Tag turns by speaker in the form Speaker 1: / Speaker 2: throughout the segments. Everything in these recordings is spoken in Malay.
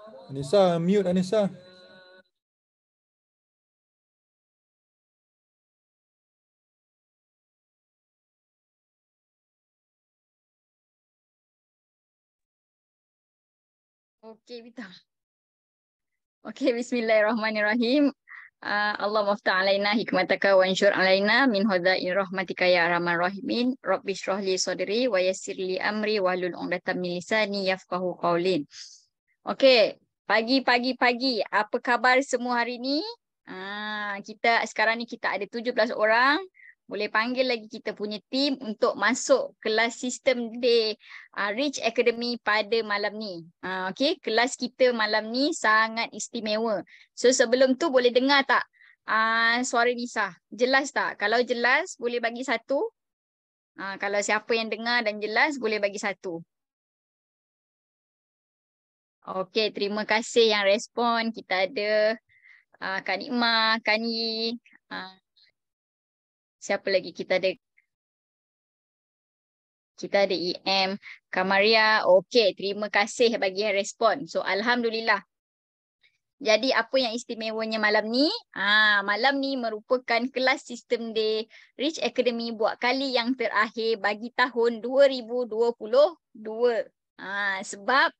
Speaker 1: Anissa, mute Anissa.
Speaker 2: Okey, Bita. Okey, bismillahirrahmanirrahim. Allah maftah alaina hikmataka wa ansyur alaina min hadain rahmatika ya arhamar rahimin. Rabbi shrah li sadri wa yassir li amri wahlul 'uqdatam min lisani yafqahu qawlin. Okey, pagi. Apa khabar semua hari ni? Kita sekarang ni kita ada 17 orang. Boleh panggil lagi kita punya team untuk masuk kelas sistem day Rich Academy pada malam ni. Okey, kelas kita malam ni sangat istimewa. So sebelum tu boleh dengar tak suara Nisa? Jelas tak? Kalau jelas boleh bagi satu. Kalau siapa yang dengar dan jelas boleh bagi satu. Okey, terima kasih yang respon. Kita ada Kak Nikmah, Kak Ni, siapa lagi? Kita ada EM, Kak Maria. Okey, terima kasih bagi yang respon. So, Alhamdulillah. Jadi, apa yang istimewanya malam ni? Malam ni merupakan kelas sistem day Rich Academy buat kali yang terakhir bagi tahun 2022. Sebab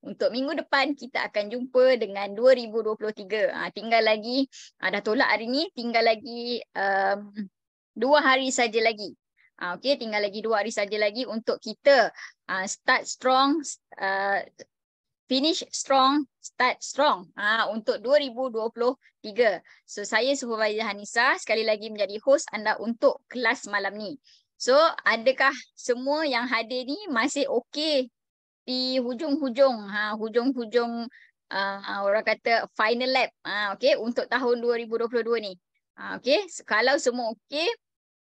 Speaker 2: untuk minggu depan kita akan jumpa dengan 2023. Tinggal lagi, dah tolak hari ni, tinggal lagi 2 hari saja lagi. Okey, tinggal lagi 2 hari saja lagi untuk kita start strong, finish strong, start strong untuk 2023. So, saya Supervisor Hanisa sekali lagi menjadi host anda untuk kelas malam ni. So, adakah semua yang hadir ni masih okey di hujung-hujung orang kata final lap okey untuk tahun 2022 ni. Okey, kalau semua okey,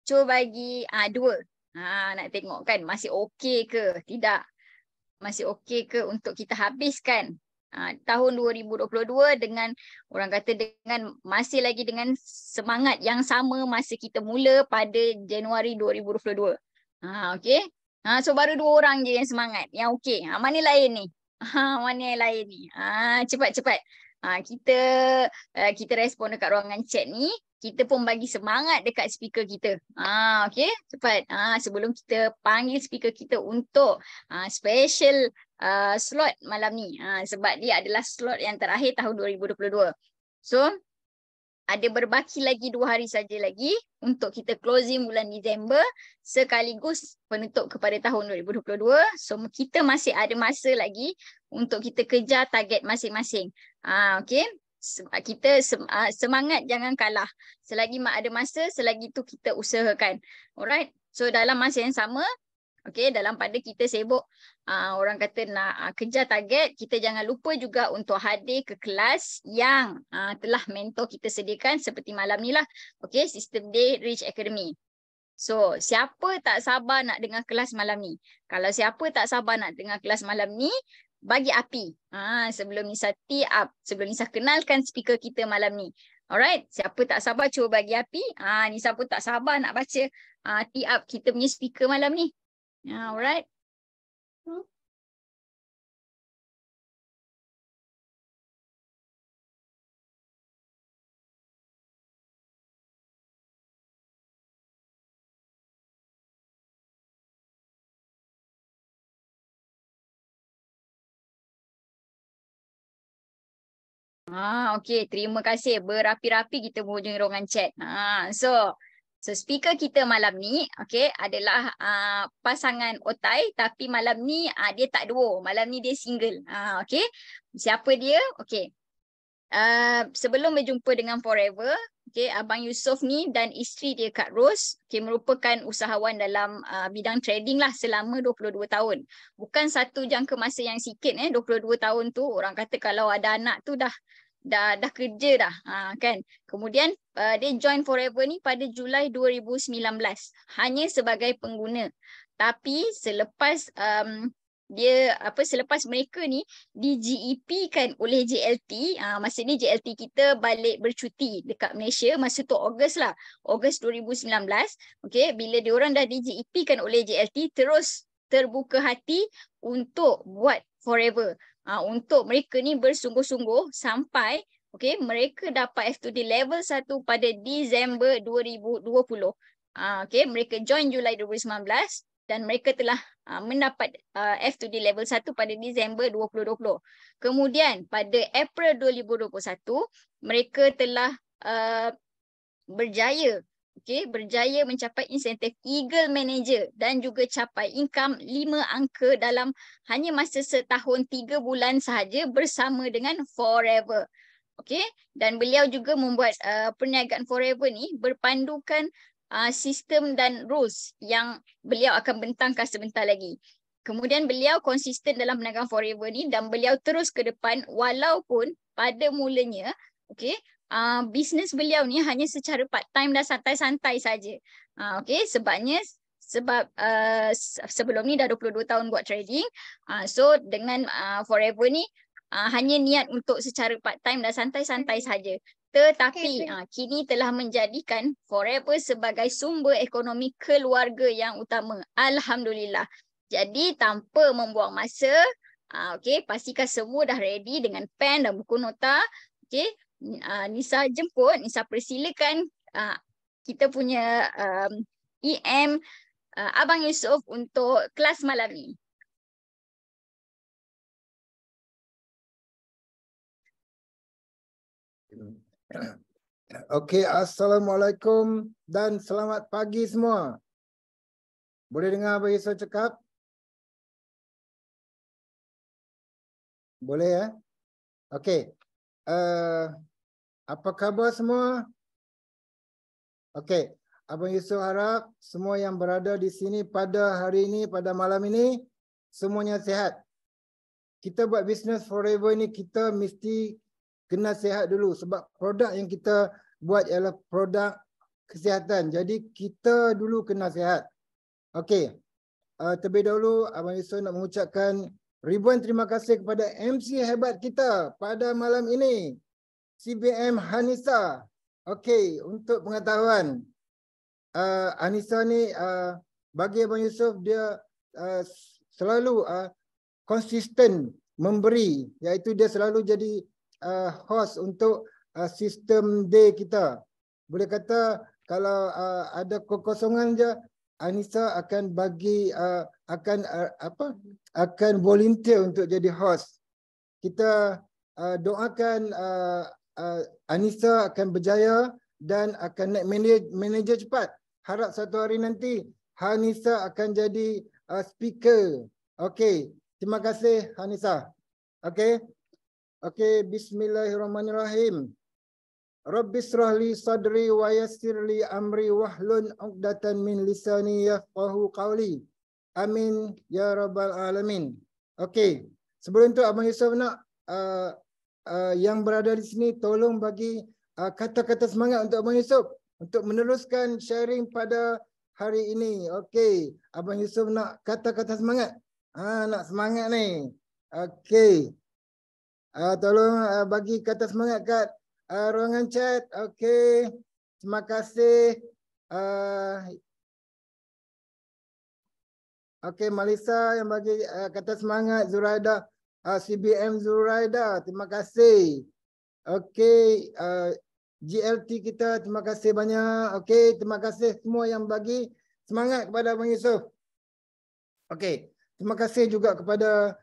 Speaker 2: cuba bagi 2. Nak tengok kan masih okey ke tidak. Masih okey ke untuk kita habiskan tahun 2022 dengan orang kata dengan masih lagi dengan semangat yang sama masa kita mula pada Januari 2022. Okey. So baru 2 orang je yang semangat, yang okey. Mana lain ni? Mana yang lain ni? Cepat-cepat. Kita respon dekat ruangan chat ni. Kita pun bagi semangat dekat speaker kita. Okey, cepat. Sebelum kita panggil speaker kita untuk special slot malam ni. Sebab dia adalah slot yang terakhir tahun 2022. So, ada berbaki lagi 2 hari saja lagi untuk kita closing bulan Disember sekaligus penutup kepada tahun 2022. So, kita masih ada masa lagi untuk kita kejar target masing-masing. Okey. Kita semangat jangan kalah. Selagi ada masa, selagi tu kita usahakan. Alright. So dalam masa yang sama, okey, dalam pada kita sibuk orang kata nak kejar target, kita jangan lupa juga untuk hadir ke kelas yang telah mentor kita sediakan seperti malam ni lah. Okey, System Day Rich Academy. So, siapa tak sabar nak dengar kelas malam ni? Kalau siapa tak sabar nak dengar kelas malam ni, bagi api. Sebelum Nisa tee up, sebelum Nisa kenalkan speaker kita malam ni. Alright, siapa tak sabar cuba bagi api. Nisa pun tak sabar nak baca tee up kita punya speaker malam ni. Alright. Okey, terima kasih. Berapi-rapi kita menghujungi ruangan chat. So speaker kita malam ni adalah pasangan otai tapi malam ni dia tak duo. Malam ni dia single. Okey. Siapa dia? Okey. Sebelum berjumpa dengan Forever, Abang Yusof ni dan isteri dia Kak Ros merupakan usahawan dalam bidang trading lah selama 22 tahun. Bukan satu jangka masa yang sikit 22 tahun tu orang kata kalau ada anak tu dah kerja dah kan. Kemudian dia join Forever ni pada Julai 2019 hanya sebagai pengguna. Tapi selepas selepas mereka ni di GEP kan oleh JLT, masa ni JLT kita balik bercuti dekat Malaysia masa tu Ogos lah, Ogos 2019. Bila diorang dah di GEP kan oleh JLT, terus terbuka hati untuk buat Forever. untuk mereka ni bersungguh-sungguh sampai mereka dapat F2D level 1 pada Disember 2020. Mereka join Julai 2019 dan mereka telah mendapat F2D level 1 pada Disember 2020. Kemudian pada April 2021 mereka telah berjaya mencapai insentif Eagle Manager dan juga capai income 5 angka dalam hanya masa setahun 3 bulan sahaja bersama dengan Forever. Dan beliau juga membuat perniagaan Forever ni berpandukan sistem dan rules yang beliau akan bentangkan sebentar lagi. Kemudian beliau konsisten dalam perniagaan Forever ni dan beliau terus ke depan walaupun pada mulanya bisnes beliau ni hanya secara part time dan santai-santai saja. Sebab sebelum ni dah 22 tahun buat trading. So dengan Forever ni hanya niat untuk secara part time dan santai-santai saja. Tetapi kini telah menjadikan Forever sebagai sumber ekonomi keluarga yang utama. Alhamdulillah. Jadi tanpa membuang masa, pastikan semua dah ready dengan pen dan buku nota. Nisa jemput, Nisa persilakan kita punya EM Abang Yusof untuk kelas malam ni.
Speaker 1: Okey, Assalamualaikum dan selamat pagi semua. Boleh dengar apa Yusof cakap? Boleh ya? Okey. Apa khabar semua? Okey. Abang Yusof harap semua yang berada di sini pada hari ini, pada malam ini, semuanya sihat. Kita buat bisnes Forever ni kita mesti kena sihat dulu sebab produk yang kita buat ialah produk kesihatan. Jadi kita dulu kena sihat. Okey. Terlebih dahulu Abang Yusof nak mengucapkan ribuan terima kasih kepada MC hebat kita pada malam ini, CBM Hanisa. Okey, untuk pengetahuan, Hanisa ni bagi Abang Yusof dia selalu konsisten memberi, iaitu dia selalu jadi host untuk sistem day kita. Boleh kata kalau ada kekosongan je, Anissa akan bagi akan volunteer untuk jadi host. Kita doakan Anissa akan berjaya dan akan naik manager cepat. Harap satu hari nanti Hanisa akan jadi speaker. Okey, terima kasih Hanisa. Okey. Okey, bismillahirrahmanirrahim. Rabbis rahli sadri wa yassirli amri wahlun 'uqdatan min lisani yafqahu qawli. Amin ya rabbal alamin. Okey, sebelum tu Abang Yusof nak yang berada di sini tolong bagi kata-kata semangat untuk Abang Yusof untuk meneruskan sharing pada hari ini. Okey, Abang Yusof nak kata-kata semangat. Nak semangat ni. Okey. Tolong bagi kata semangat kat ruangan chat. Okey. Terima kasih. Okey, Malisa yang bagi kata semangat. Zuraida, CBM Zuraida, terima kasih. Okey, GLT kita, terima kasih banyak. Okey, terima kasih semua yang bagi semangat kepada Abang Yusof. Okey, terima kasih juga kepada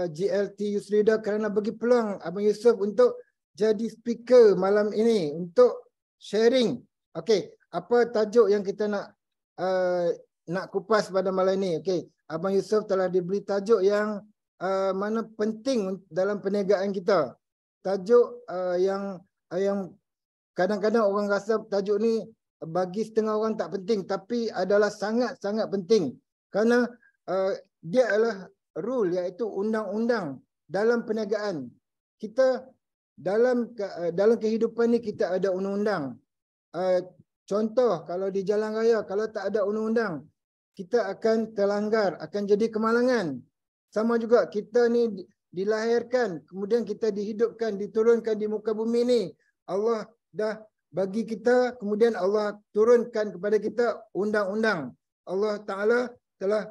Speaker 1: GLT Yusrida kerana bagi peluang Abang Yusof untuk jadi speaker malam ini untuk sharing. Okey, apa tajuk yang kita nak kupas pada malam ini? Okey, Abang Yusof telah diberi tajuk yang mana penting dalam perniagaan kita. Tajuk yang kadang-kadang orang rasa tajuk ni bagi setengah orang tak penting, tapi adalah sangat-sangat penting kerana dia adalah rule, iaitu undang-undang dalam perniagaan. Kita dalam kehidupan ni kita ada undang-undang. Contoh, kalau di jalan raya, kalau tak ada undang-undang, kita akan terlanggar, akan jadi kemalangan. Sama juga kita ni dilahirkan, kemudian kita dihidupkan, diturunkan di muka bumi ni. Allah dah bagi kita, kemudian Allah turunkan kepada kita undang-undang. Allah Ta'ala telah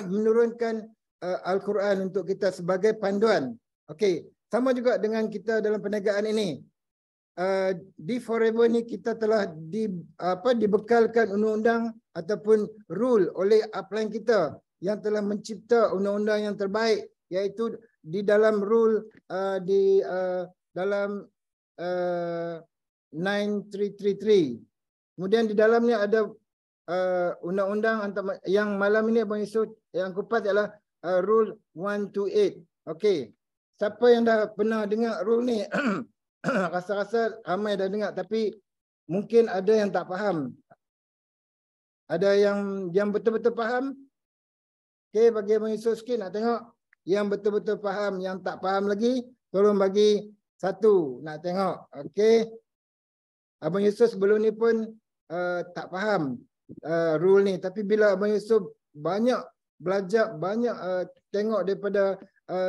Speaker 1: menurunkan Al-Quran untuk kita sebagai panduan. Okey, sama juga dengan kita dalam perniagaan ini. Di Forever ni kita telah dibekalkan undang-undang ataupun rule oleh upline kita yang telah mencipta undang-undang yang terbaik, iaitu di dalam rule dalam 9333. Kemudian di dalamnya ada undang-undang yang malam ini Abang Yusuf yang kupas ialah rule 128. Okey. Siapa yang dah pernah dengar rule ni? Rasa-rasa ramai dah dengar, tapi mungkin ada yang tak faham. Ada yang betul-betul faham? Okey, bagi Abang Yusuf sikit nak tengok. Yang betul-betul faham, yang tak faham lagi, tolong bagi satu nak tengok. Okey. Abang Yusuf sebelum ni pun tak faham rule ni, tapi bila Abang Yusuf banyak belajar, banyak tengok daripada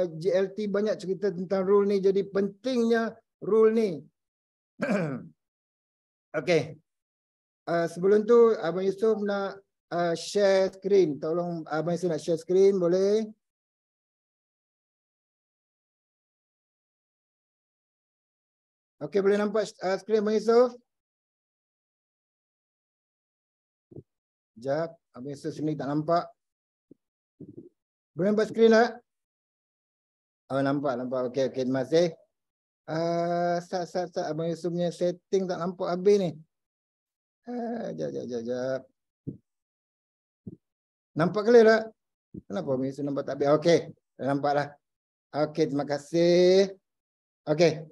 Speaker 1: GLT, banyak cerita tentang rule ni, jadi pentingnya rule ni. Okey. Sebelum tu Abang Yusuf nak share screen. Tolong Abang Yusuf nak share screen, boleh? Okey, boleh nampak skrin Abang Yusuf? Sekejap, Abang Yusuf sini tak nampak. Boleh nampak skrin tak? Oh, nampak. Okey, terima kasih. Abang Yusuf punya setting tak nampak habis ni. Sekejap. Nampak clear tak? Kenapa Abang Yusuf nampak tak habis? Okey, nampak dah. Okey, terima kasih. Okey.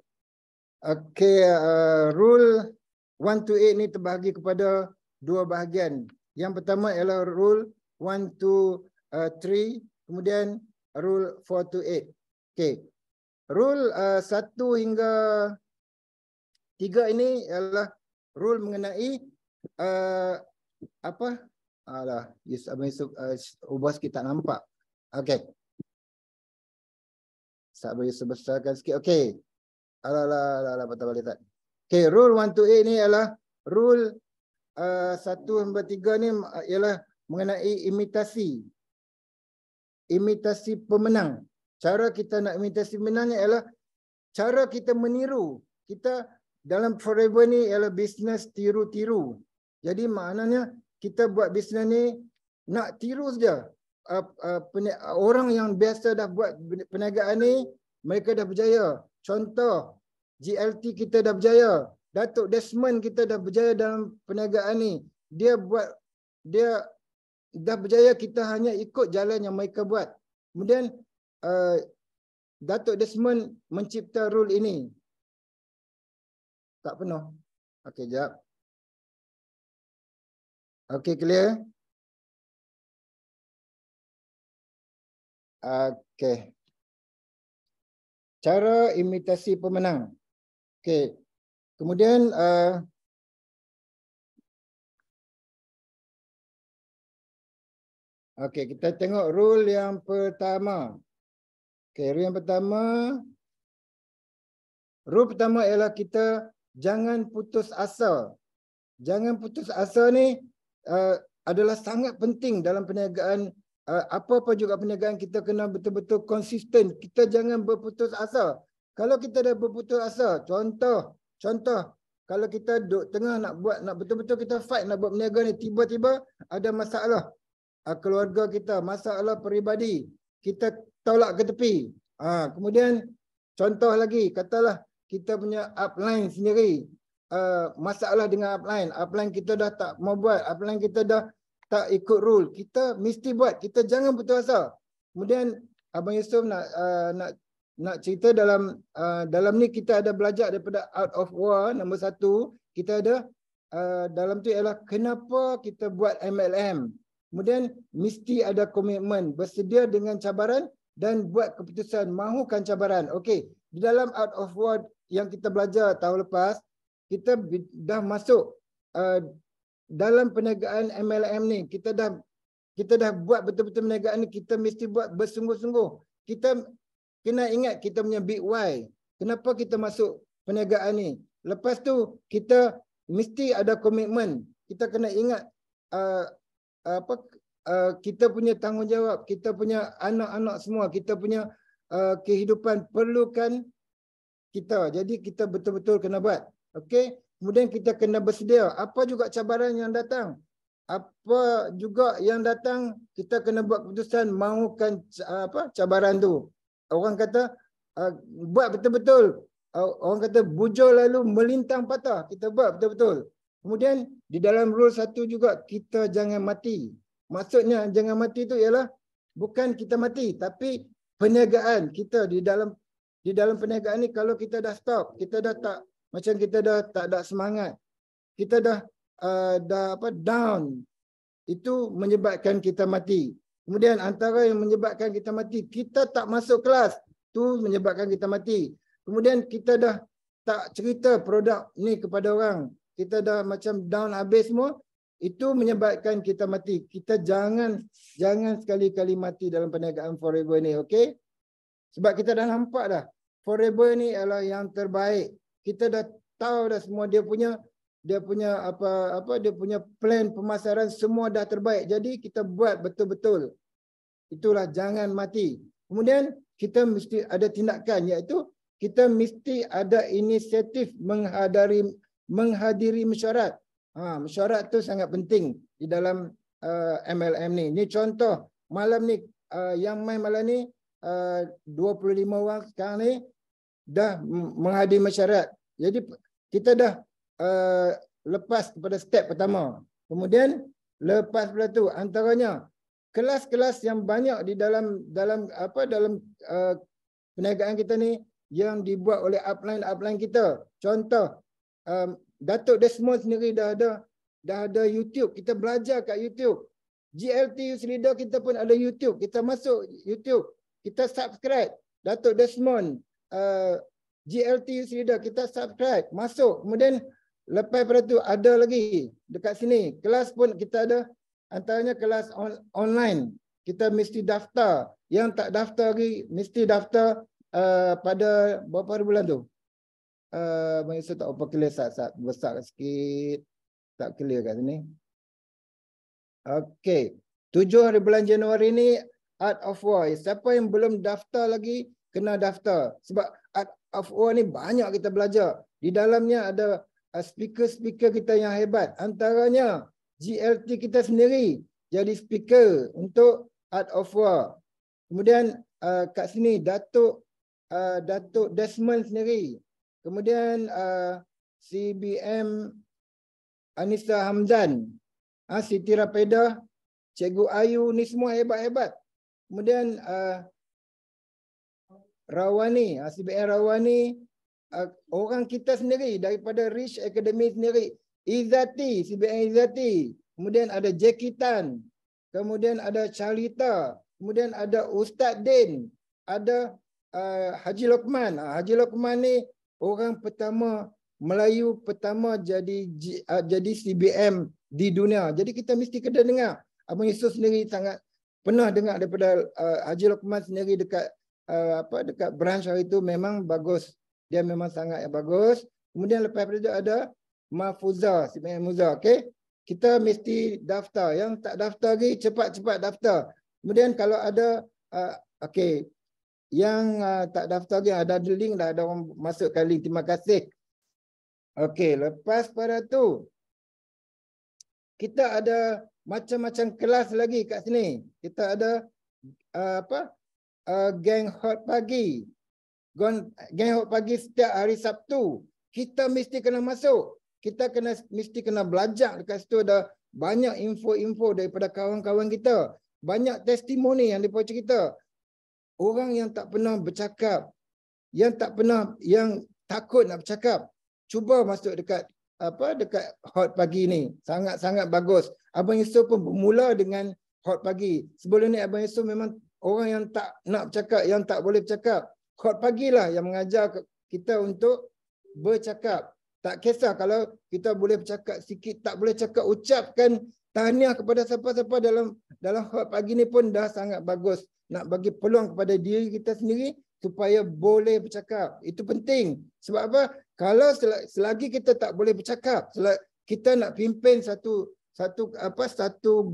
Speaker 1: Rule 128 ni terbahagi kepada dua bahagian. Yang pertama ialah rule 123, kemudian rule 428. Okey. Rule 1 hingga 3 ini ialah rule mengenai apa? Abang Yusuf ubah sikit tak nampak. Okey. Abang Yusuf besarkan sikit. Okey. Betul balik tak. Okey, rule 128 ni ialah rule 1 hingga 3 ni ialah mengenai imitasi. Imitasi pemenang. Cara kita nak imitasi pemenangnya ialah cara kita meniru. Kita dalam Forever ni ialah bisnes tiru-tiru. Jadi maknanya kita buat bisnes ni nak tiru saja. Orang yang biasa dah buat perniagaan ni, mereka dah berjaya. Contoh, GLT kita dah berjaya. Datuk Desmond kita dah berjaya dalam perniagaan ni. Dia dah berjaya, kita hanya ikut jalan yang mereka buat. Kemudian Datuk Desmond mencipta rule ini. Tak penuh. Okey, jap. Okey, clear? Okey. Cara imitasi pemenang. Okey. Kemudian okey, kita tengok rule yang pertama. Okey, rule pertama ialah kita jangan putus asa. Jangan putus asa ni adalah sangat penting dalam perniagaan. Apa-apa juga perniagaan, kita kena betul-betul konsisten. Kita jangan berputus asa. Kalau kita dah berputus asa, contoh kalau kita duduk tengah nak betul-betul kita fight nak buat perniagaan ni, tiba-tiba ada masalah keluarga kita, masalah peribadi, kita tolak ke tepi. Kemudian contoh lagi, katalah kita punya upline sendiri masalah dengan upline kita dah tak mau buat, upline kita dah tak ikut rule, kita mesti buat. Kita jangan putus asa. Kemudian Abang Yusuf nak cerita dalam ni kita ada belajar daripada Art of War nombor 1. Kita ada dalam tu ialah kenapa kita buat MLM. Kemudian mesti ada komitmen, bersedia dengan cabaran dan buat keputusan mahukan cabaran. Okey, di dalam Art of War yang kita belajar tahun lepas, kita dah masuk dalam perniagaan MLM ni. Kita dah buat betul-betul perniagaan ni, kita mesti buat bersungguh-sungguh. Kita kena ingat kita punya big why. Kenapa kita masuk perniagaan ni? Lepas tu kita mesti ada komitmen. Kita kena ingat kita punya tanggungjawab, kita punya anak-anak semua, kita punya kehidupan perlukan kita. Jadi kita betul-betul kena buat. Okey. Kemudian kita kena bersedia. Apa juga cabaran yang datang? Apa juga yang datang, kita kena buat keputusan mahukan cabaran tu. Orang kata buat betul-betul. Orang kata bujur lalu melintang patah. Kita buat betul-betul. Kemudian di dalam rule 1 juga, kita jangan mati. Maksudnya jangan mati itu ialah bukan kita mati, tapi perniagaan kita di dalam perniagaan ni, kalau kita dah stop, kita dah tak, macam kita dah tak ada semangat, kita dah down, itu menyebabkan kita mati. Kemudian antara yang menyebabkan kita mati, kita tak masuk kelas, tu menyebabkan kita mati. Kemudian kita dah tak cerita produk ni kepada orang, kita dah macam down habis semua, itu menyebabkan kita mati. Kita jangan sekali-kali mati dalam perniagaan forever ni, okey? Sebab kita dah nampak dah, forever ni adalah yang terbaik. Kita dah tahu dah semua dia punya plan pemasaran semua dah terbaik. Jadi kita buat betul-betul. Itulah jangan mati. Kemudian kita mesti ada tindakan, iaitu kita mesti ada inisiatif menghadiri mesyuarat. Mesyuarat tu sangat penting di dalam MLM ni. Ni contoh malam ni, yang main malam ni 25 orang sekarang ni dah menghadiri mesyuarat. Jadi kita dah lepas kepada step pertama. Kemudian lepas pada tu, antaranya kelas-kelas yang banyak di dalam perniagaan kita ni yang dibuat oleh upline kita. Contoh, Datuk Desmond sendiri dah ada YouTube. Kita belajar kat YouTube. GLT Youth Leader kita pun ada YouTube. Kita masuk YouTube, kita subscribe. Datuk Desmond, GLT Youth Leader, kita subscribe, masuk. Kemudian lepas pada tu ada lagi dekat sini kelas pun kita ada, antaranya kelas online. Kita mesti daftar. Yang tak daftar lagi mesti daftar pada berapa hari bulan tu? Saya tak apa clear saat besar sikit. Tak clear kat sini. Okey. 7 hari bulan Januari ni Art of War. Siapa yang belum daftar lagi kena daftar. Sebab Art of War ni banyak kita belajar. Di dalamnya ada speaker-speaker kita yang hebat. Antaranya GLT kita sendiri jadi speaker untuk Art of War. Kemudian kat sini Datuk Desmond sendiri. Kemudian CBM Anissa Hamdan, Siti Rapedah, Cikgu Ayu, ni semua hebat-hebat. Kemudian Rawani, CBM Rawani, orang kita sendiri daripada Rich Academy sendiri, Izzati, CBM Izzati. Kemudian ada Jackie Tan, kemudian ada Charlita, kemudian ada Ustaz Din, ada Haji Lokman. Haji Lokman ni orang pertama Melayu pertama jadi CBM di dunia. Jadi kita mesti kena dengar. Abang Yusof sendiri sangat pernah dengar daripada Haji Lokman sendiri dekat dekat branch hari itu, memang bagus. Dia memang sangat bagus. Kemudian lepas itu ada Mahfuza, CBM Muza. Okey. Kita mesti daftar. Yang tak daftar lagi cepat-cepat daftar. Kemudian kalau ada okey, yang tak daftar lagi, ada link dah, ada orang masukkan link. Terima kasih. Okey, lepas pada tu kita ada macam-macam kelas lagi kat sini. Kita ada geng hot pagi. Geng hot pagi setiap hari Sabtu. Kita mesti kena masuk. Kita mesti kena belajar. Dekat situ ada banyak info-info daripada kawan-kawan kita. Banyak testimoni yang mereka cerita. Orang yang tak pernah bercakap, yang takut nak bercakap, cuba masuk dekat hot pagi ni. Sangat-sangat bagus. Abang Yusof pun bermula dengan hot pagi. Sebelum ni Abang Yusof memang orang yang tak nak bercakap, yang tak boleh bercakap. Hot pagi lah yang mengajar kita untuk bercakap. Tak kisah kalau kita boleh bercakap sikit, tak boleh cakap, ucapkan tahniah kepada siapa-siapa dalam hot pagi ni pun dah sangat bagus. Nak bagi peluang kepada diri kita sendiri supaya boleh bercakap. Itu penting. Sebab apa? Kalau selagi kita tak boleh bercakap, kita nak pimpin satu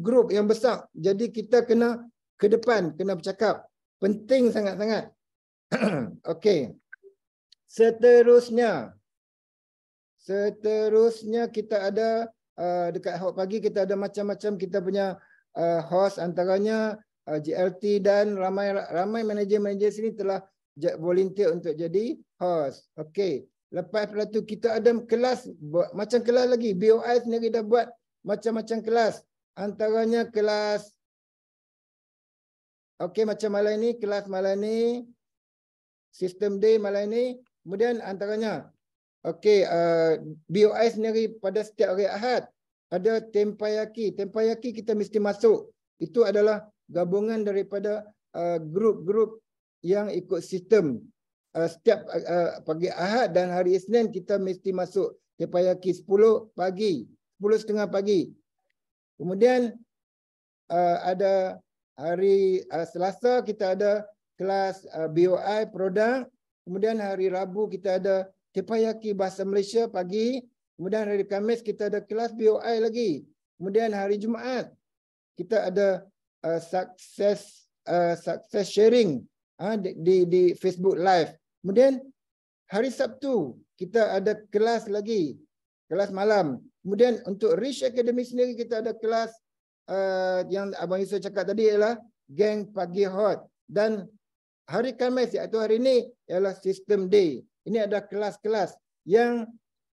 Speaker 1: grup yang besar. Jadi kita kena ke depan, kena bercakap. Penting sangat-sangat. Okey. Seterusnya kita ada dekat Hot Pagi kita ada macam-macam kita punya host, antaranya GLT dan ramai manager-manager sini telah volunteer untuk jadi host. Okey. Lepas tu kita ada kelas macam kelas lagi. BOI sendiri dah buat macam-macam kelas. Antaranya kelas macam malam ni, kelas malam ni, System Day malam ni. Kemudian antaranya BOI sendiri pada setiap hari Ahad ada Tempayaki. Tempayaki kita mesti masuk. Itu adalah gabungan daripada grup-grup yang ikut sistem. Setiap pagi Ahad dan hari Isnin kita mesti masuk Tempayaki 10 pagi, 10:30 pagi. Kemudian ada hari Selasa kita ada kelas BOI produk. Kemudian hari Rabu kita ada Tempayaki Bahasa Malaysia pagi. Kemudian hari Khamis kita ada kelas BOI lagi. Kemudian hari Jumaat kita ada success sharing di Facebook Live. Kemudian hari Sabtu kita ada kelas lagi, kelas malam. Kemudian untuk Rich Academy sendiri kita ada kelas yang Abang Yusof cakap tadi ialah Geng Pagi Hot. Dan hari Khamis iaitu hari ini ialah System Day. Ini ada kelas-kelas yang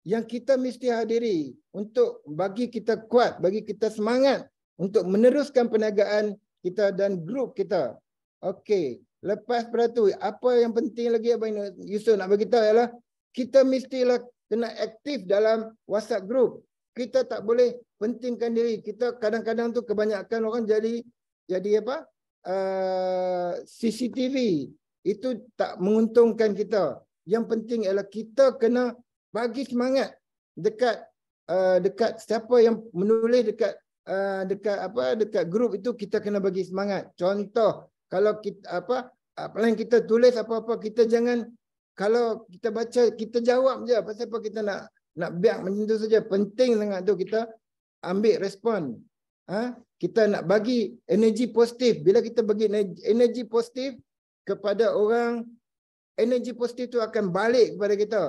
Speaker 1: kita mesti hadiri untuk bagi kita kuat, bagi kita semangat untuk meneruskan perniagaan kita dan grup kita. Okey, lepas pada tu apa yang penting lagi Abang Yusof nak bagi tahu ialah kita mestilah kena aktif dalam WhatsApp group. Kita tak boleh pentingkan diri. Kita kadang-kadang tu kebanyakan orang jadi apa? CCTV. Itu tak menguntungkan kita. Yang penting ialah kita kena bagi semangat dekat siapa yang menulis dekat grup itu, kita kena bagi semangat. Contoh, kalau kita plan kita tulis apa-apa, kita jangan, kalau kita baca kita jawab je. Pasal apa kita nak biar macam tu saja. Penting sangat tu kita ambil respon. Kita nak bagi energi positif. Bila kita bagi energi positif kepada orang, energi positif tu akan balik kepada kita.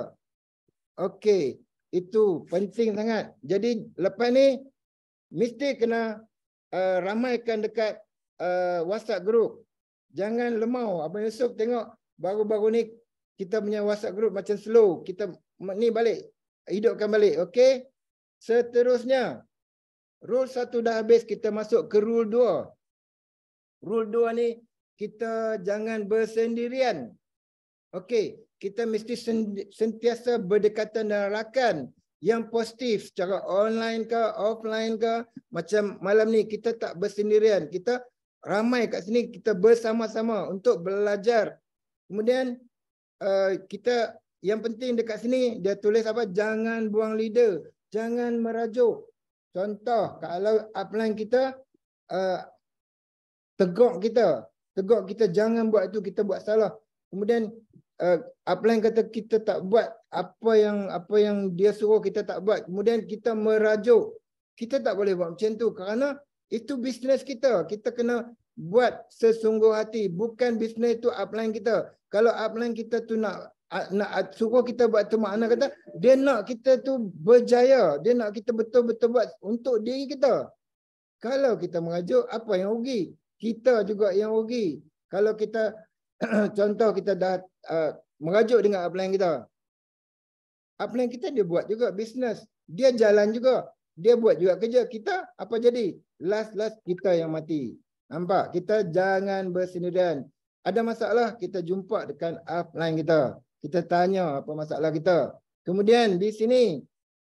Speaker 1: Okey, itu penting sangat. Jadi lepas ni mesti kena ramaikan dekat WhatsApp group. Jangan lemau. Abang Yusof tengok baru-baru ni kita punya WhatsApp group macam slow. Kita ni balik, hidupkan balik. Okey. Seterusnya, rule 1 dah habis, kita masuk ke rule 2. Rule 2 ni kita jangan bersendirian. Okey, kita mesti sentiasa berdekatan dan rakan yang positif secara online ke offline ke. Macam malam ni kita tak bersendirian, kita ramai kat sini, kita bersama-sama untuk belajar. Kemudian kita yang penting dekat sini dia tulis apa, jangan buang lidah, jangan merajuk. Contoh, kalau upline kita tegur kita jangan buat itu, kita buat salah. Kemudian upline kata kita tak buat apa yang dia suruh, kita tak buat. Kemudian kita merajuk. Kita tak boleh buat macam tu kerana itu bisnes kita. Kita kena buat sesungguh hati. Bukan bisnes tu upline kita. Kalau upline kita tu nak suruh kita buat tu, makna kata dia nak kita tu berjaya. Dia nak kita betul-betul buat untuk diri kita. Kalau kita merajuk, apa yang rugi? Kita juga yang rugi. Kalau kita contoh kita dah merajuk dengan upline kita. Upline kita dia buat juga bisnes. Dia jalan juga. Dia buat juga kerja. Kita apa jadi? Last kita yang mati. Nampak? Kita jangan bersendirian. Ada masalah, kita jumpa dekat upline kita. Kita tanya apa masalah kita. Kemudian di sini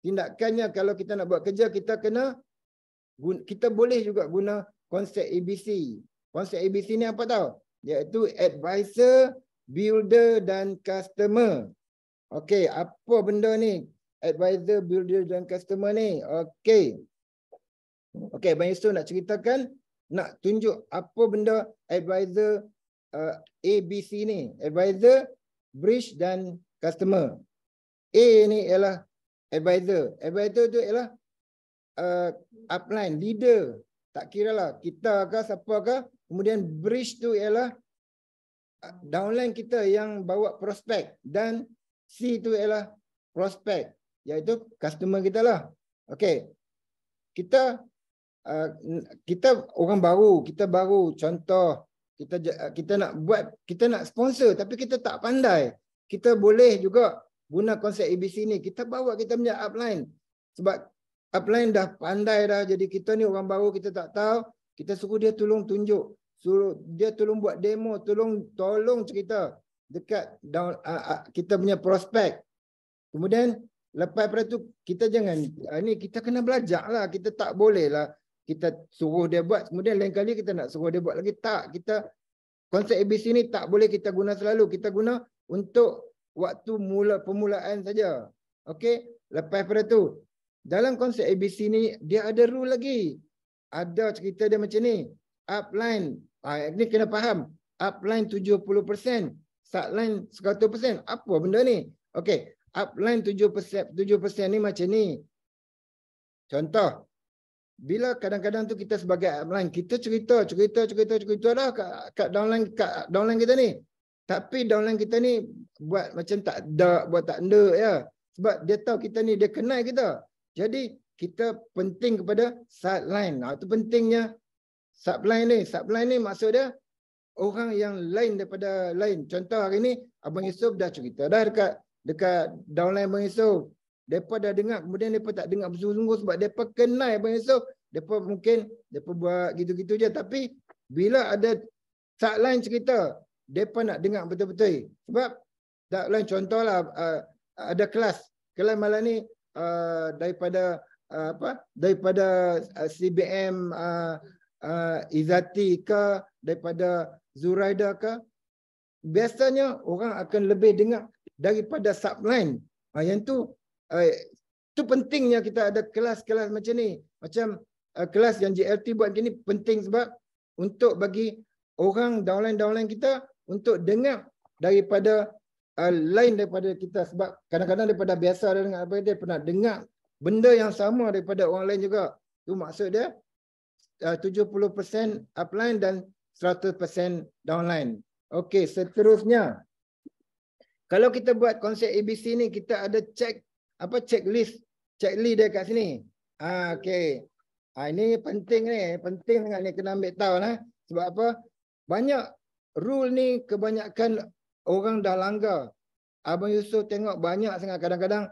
Speaker 1: tindakannya, kalau kita nak buat kerja, kita boleh juga guna konsep ABC. Konsep ABC ni apa tahu? Iaitu advisor, builder dan customer. Okey, apa benda ni? Advisor, builder dan customer ni. Okey. Okey, Abang Yusof nak ceritakan, nak tunjuk apa benda advisor ABC ni. Advisor, bridge dan customer. A ni ialah advisor. Advisor tu ialah upline, leader. Tak kira lah kita ke siapa ke. Kemudian bridge tu ialah downline kita yang bawa prospek dan C itu ialah prospek, iaitu customer kita lah. Okey. Kita orang baru, kita baru, contoh kita nak sponsor tapi kita tak pandai. Kita boleh juga guna konsep ABC ni. Kita bawa kita punya upline. Sebab upline dah pandai dah, jadi kita ni orang baru, kita tak tahu, kita suruh dia tolong tunjuk, suruh dia tolong buat demo, tolong cerita dekat kita punya prospek. Kemudian lepas pada tu kita jangan kita kena belajar lah. Kita tak boleh lah kita suruh dia buat, kemudian lain kali kita nak suruh dia buat lagi. Tak, kita konsep ABC ni tak boleh kita guna selalu. Kita guna untuk waktu permulaan saja. Okey, lepas pada tu dalam konsep ABC ni dia ada rule lagi. Ada cerita dia macam ni. Upline, ini kena faham. Upline 70%, subline 100%. Apa benda ni? Okey, upline 7% ni macam ni. Contoh, bila kadang-kadang tu kita sebagai upline, kita cerita dah kat downline kita ni. Tapi downline kita ni buat macam tak ada, buat tak ada ya. Sebab dia tahu kita ni, dia kenal kita. Jadi kita penting kepada subline. Itu pentingnya subline ni. Subline ni maksud dia orang yang lain daripada lain. Contoh hari ni Abang Yusof dah cerita dah dekat downline Abang Yusof. Mereka dah dengar, kemudian mereka tak dengar bersungguh-sungguh sebab mereka kenal Abang Yusof. Mereka buat gitu-gitu je. Tapi bila ada subline cerita, mereka nak dengar betul-betul. Sebab subline contohlah ada kelas malam ni daripada CBM Izzati ke, daripada Zuraida ke, biasanya orang akan lebih dengar daripada subline. Yang tu pentingnya kita ada kelas-kelas macam ni. Macam kelas yang JLT buat gini penting sebab untuk bagi orang downline kita untuk dengar daripada lain daripada kita. Sebab kadang-kadang daripada biasa dia dengar, dia pernah dengar benda yang sama daripada orang lain juga. Itu maksud dia 70% upline dan 100% downline. Okey, seterusnya. Kalau kita buat konsep ABC ni, kita ada checklist dia kat sini. Okey. Ini penting ni, sangat ni kena ambil tahu lah. Sebab apa? Banyak rule ni kebanyakan orang dah langgar. Abang Yusof tengok banyak sangat, kadang-kadang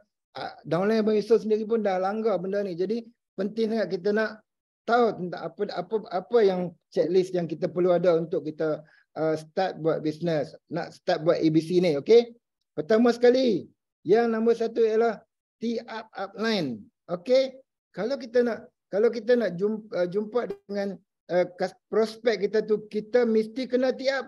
Speaker 1: downline Abang Yusof sendiri pun dah langgar benda ni. Jadi penting sangat kita nak tahu tentang apa yang checklist yang kita perlu ada untuk kita start buat bisnes, nak start buat ABC ni. Okey. Pertama sekali, yang nombor satu ialah tee-up upline. Okey. Kalau kita nak jumpa dengan prospek kita tu, kita mesti kena tee-up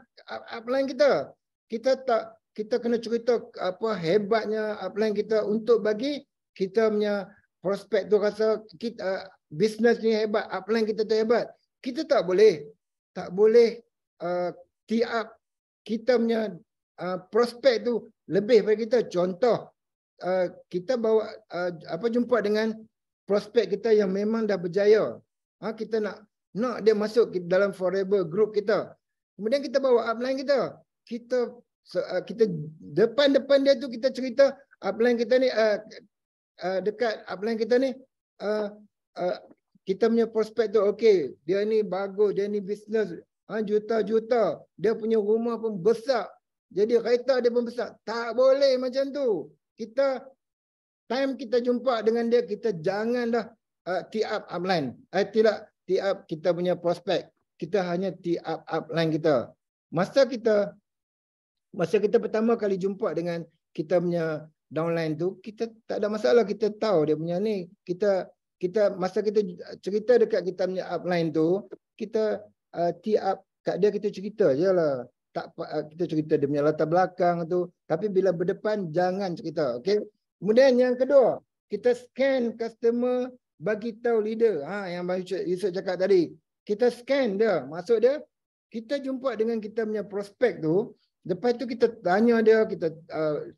Speaker 1: upline kita. Kita kena cerita apa hebatnya upline kita untuk bagi kita punya prospek tu rasa kita bisnes ni hebat, upline kita tu hebat. Kita tak boleh tee up kita punya prospek tu lebih daripada kita. Contoh, kita bawa jumpa dengan prospek kita yang memang dah berjaya. Kita nak dia masuk dalam forever group kita. Kemudian kita bawa upline kita. Kita depan dia tu kita cerita upline kita ni dekat upline kita ni kita punya prospek tu okey, dia ni bagus, dia ni bisnes juta-juta, dia punya rumah pun besar, jadi kereta dia pun besar. Tak boleh macam tu. Time kita jumpa dengan dia, kita jangan dah tee up upline. Tidak tee up kita punya prospek. Kita hanya tee up upline kita. Masa kita pertama kali jumpa dengan kita punya downline tu, kita tak ada masalah, kita tahu dia punya ni. Masa kita cerita dekat kita punya upline tu, kita tee up kat dia, kita cerita je lah. Kita cerita dia punya latar belakang tu. Tapi bila berdepan, jangan cerita. Okay? Kemudian yang kedua, kita scan customer, bagi tahu leader. Yang Bang Yusof cakap tadi. Kita scan dia. Maksud dia, kita jumpa dengan kita punya prospek tu. Lepas tu kita tanya dia, kita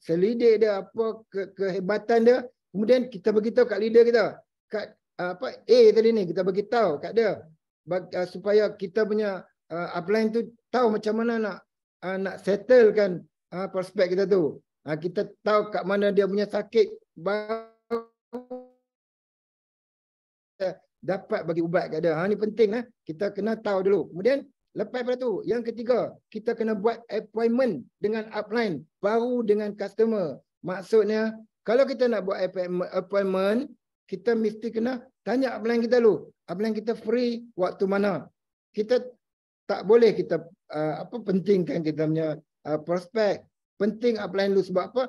Speaker 1: selidik dia apa kehebatan dia. Kemudian kita beritahu kat leader kita. Kat A tadi ni, kita beritahu kat dia. Supaya kita punya upline tu tahu macam mana nak nak settlekan prospek kita tu. Kita tahu kat mana dia punya sakit, baru dapat bagi ubat kat dia. Ni penting lah. Kita kena tahu dulu. Kemudian lepas pada tu, yang ketiga, kita kena buat appointment dengan upline baru dengan customer. Maksudnya, kalau kita nak buat appointment, kita mesti kena tanya upline kita dulu. Upline kita free waktu mana. Kita tak boleh kita pentingkan kita punya prospek. Penting upline dulu sebab apa?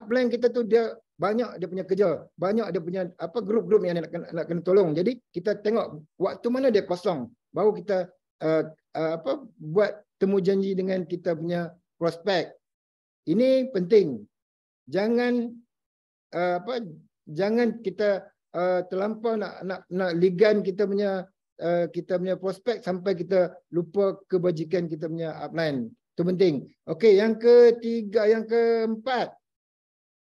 Speaker 1: Upline kita tu dia banyak dia punya kerja, banyak dia punya grup-grup yang nak kena tolong. Jadi kita tengok waktu mana dia kosong, baru kita buat temu janji dengan kita punya prospek. Ini penting. Jangan jangan kita terlampau nak ligan kita punya prospek sampai kita lupa kebajikan kita punya upline. Itu penting. Okey, yang ketiga, yang keempat.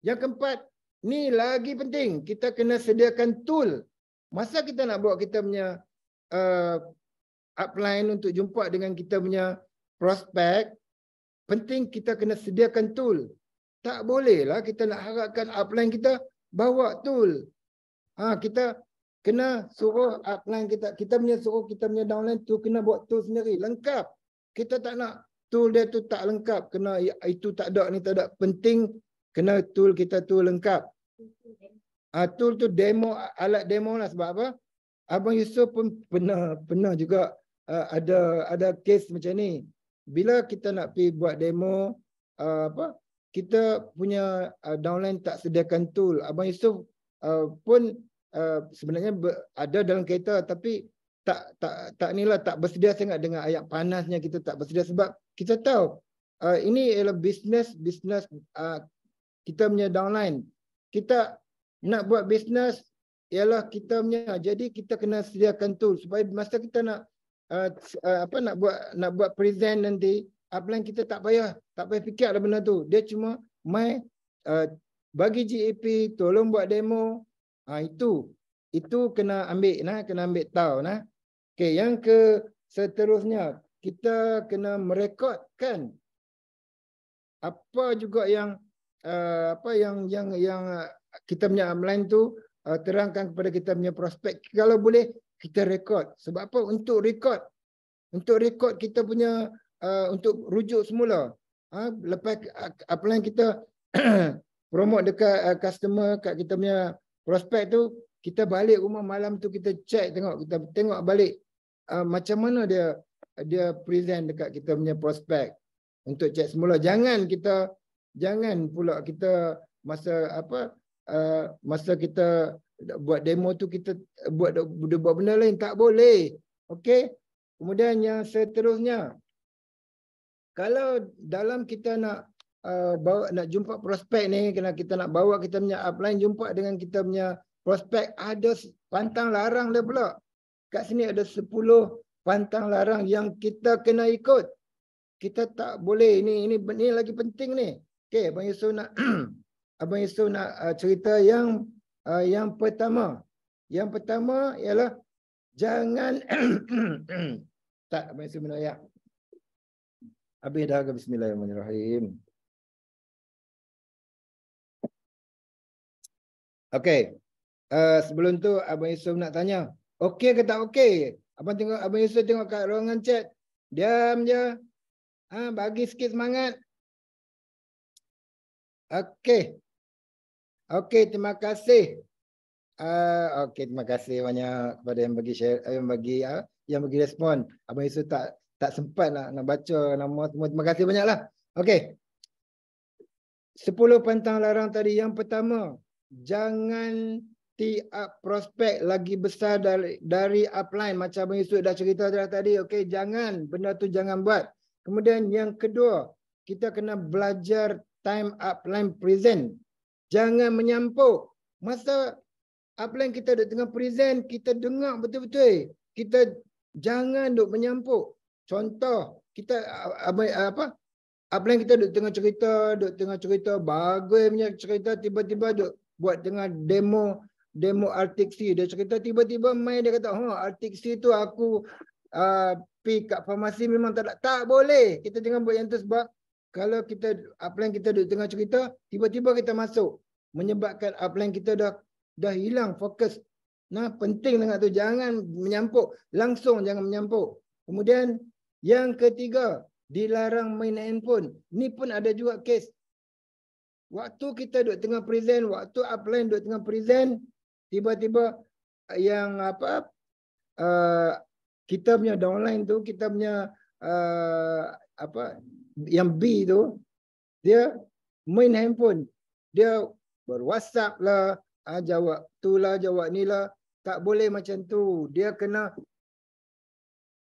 Speaker 1: Yang keempat, ni lagi penting. Kita kena sediakan tool. Masa kita nak buat kita punya upline untuk jumpa dengan kita punya prospek, penting kita kena sediakan tool. Tak bolehlah kita nak harapkan upline kita bawa tool. Kita kena suruh upline kita punya downline tu kena buat tool sendiri, lengkap. Kita tak nak tool dia tu tak lengkap, kena itu tak ada, ni tak ada. Penting kena tool kita tu lengkap. Tool tu demo, alat demo lah. Sebab apa? Abang Yusuf pun pernah juga ada case macam ni. Bila kita nak pergi buat demo, kita punya downline tak sediakan tool. Abang Yusuf pun sebenarnya ada dalam kereta, tapi tak bersedia sangat dengan ayat panasnya. Kita tak bersedia sebab kita tahu ini ialah bisnes kita punya downline. Kita nak buat bisnes ialah kita punya. Jadi kita kena sediakan tool supaya masa kita nak nak buat present nanti, upline kita tak payah fikir ada benda tu. Dia cuma bagi GEP, tolong buat demo. Itu kena ambil tahu nah. Okey, yang seterusnya kita kena merekodkan apa juga yang kita punya upline tu terangkan kepada kita punya prospek. Kalau boleh kita rekod. Sebab apa? Untuk rekod kita punya untuk rujuk semula. Lepas upline kita promote dekat customer, kat kita punya prospek tu, kita balik rumah malam tu kita check, kita tengok balik macam mana dia present dekat kita punya prospek untuk check semula. Jangan pula kita masa kita buat demo tu kita buat benda lain, tak boleh. Okey. Kemudian yang seterusnya, kalau dalam kita nak jumpa prospek ni, kena kita nak bawa kita punya upline jumpa dengan kita punya prospek, ada pantang larang dia pula. Kat sini ada 10 pantang larang yang kita kena ikut. Kita tak boleh, ini lagi penting ni. Okey, Abang Yusuf nak Abang Yusuf nak cerita yang pertama. Yang pertama ialah jangan tak, Abang Yusuf minum air. Habis dah ke? Bismillahirrahmanirrahim. Okey. Sebelum tu Abang Yusuf nak tanya, okey ke tak okey? Abang Yusuf tengok kat ruangan chat. Diam je. Bagi sikit semangat. Okey. Okey, terima kasih. Okey, terima kasih banyak kepada yang bagi share, yang bagi respon. Abang Yusuf tak sempat nak baca nama semua. Terima kasih banyaklah. Okey. 10 pantang larang tadi. Yang pertama, jangan tiap prospek lagi besar dari upline. Macam Abang Yusuf dah cerita tadi. Okey, jangan. Benda tu jangan buat. Kemudian yang kedua, kita kena belajar time upline present. Jangan menyampuk. Masa upline kita duduk tengah present, kita dengar betul-betul. Kita jangan duduk menyampuk. Contoh, kita upline kita duduk tengah cerita, bagus punya cerita, tiba-tiba duduk buat tengah demo Arctic Sea. Dia cerita tiba-tiba main, dia kata, Arctic Sea tu aku pi kat farmasi memang tak boleh. Kita jangan buat yang tu sebab kalau kita upline kita duduk tengah cerita, tiba-tiba kita masuk menyebabkan upline kita dah hilang fokus. Nah, penting dengan tu, jangan menyampuk, langsung jangan menyampuk. Kemudian yang ketiga, dilarang main handphone. Ni pun ada juga kes. Waktu kita duduk tengah present, waktu upline duduk tengah present, tiba-tiba yang kita punya downline tu, kita punya yang B tu, dia main handphone. Dia ber-WhatsApp lah, jawab tu lah, jawab ni lah. Tak boleh macam tu. Dia kena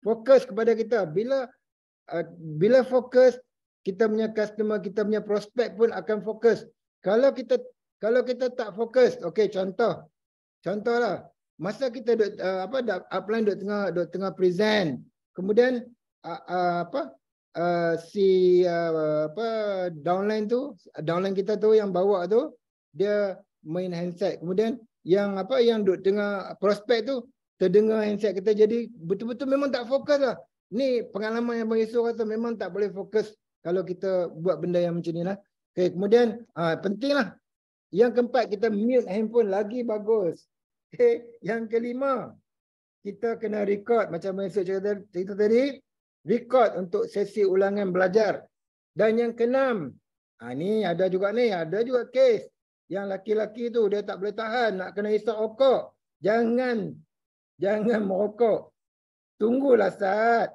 Speaker 1: fokus kepada kita. Bila fokus, kita punya customer, kita punya prospek pun akan fokus. Kalau kita tak fokus, okey, contohlah, masa kita upline duk tengah present, kemudian downline kita tu yang bawa tu, dia main handset. Kemudian yang duk tengah prospek tu terdengar handset kita, jadi betul-betul memang tak fokus lah. Ni pengalaman yang Abang Yusof kata memang tak boleh fokus kalau kita buat benda yang macam ni lah. Okay, kemudian penting lah. Yang keempat, kita mute handphone, lagi bagus. Okay, yang kelima, kita kena record macam Abang Yusof cerita tadi, record untuk sesi ulangan belajar. Dan yang keenam, ni ada juga kes. Yang laki-laki tu dia tak boleh tahan, nak kena hisap rokok. Jangan merokok. Tunggulah saat.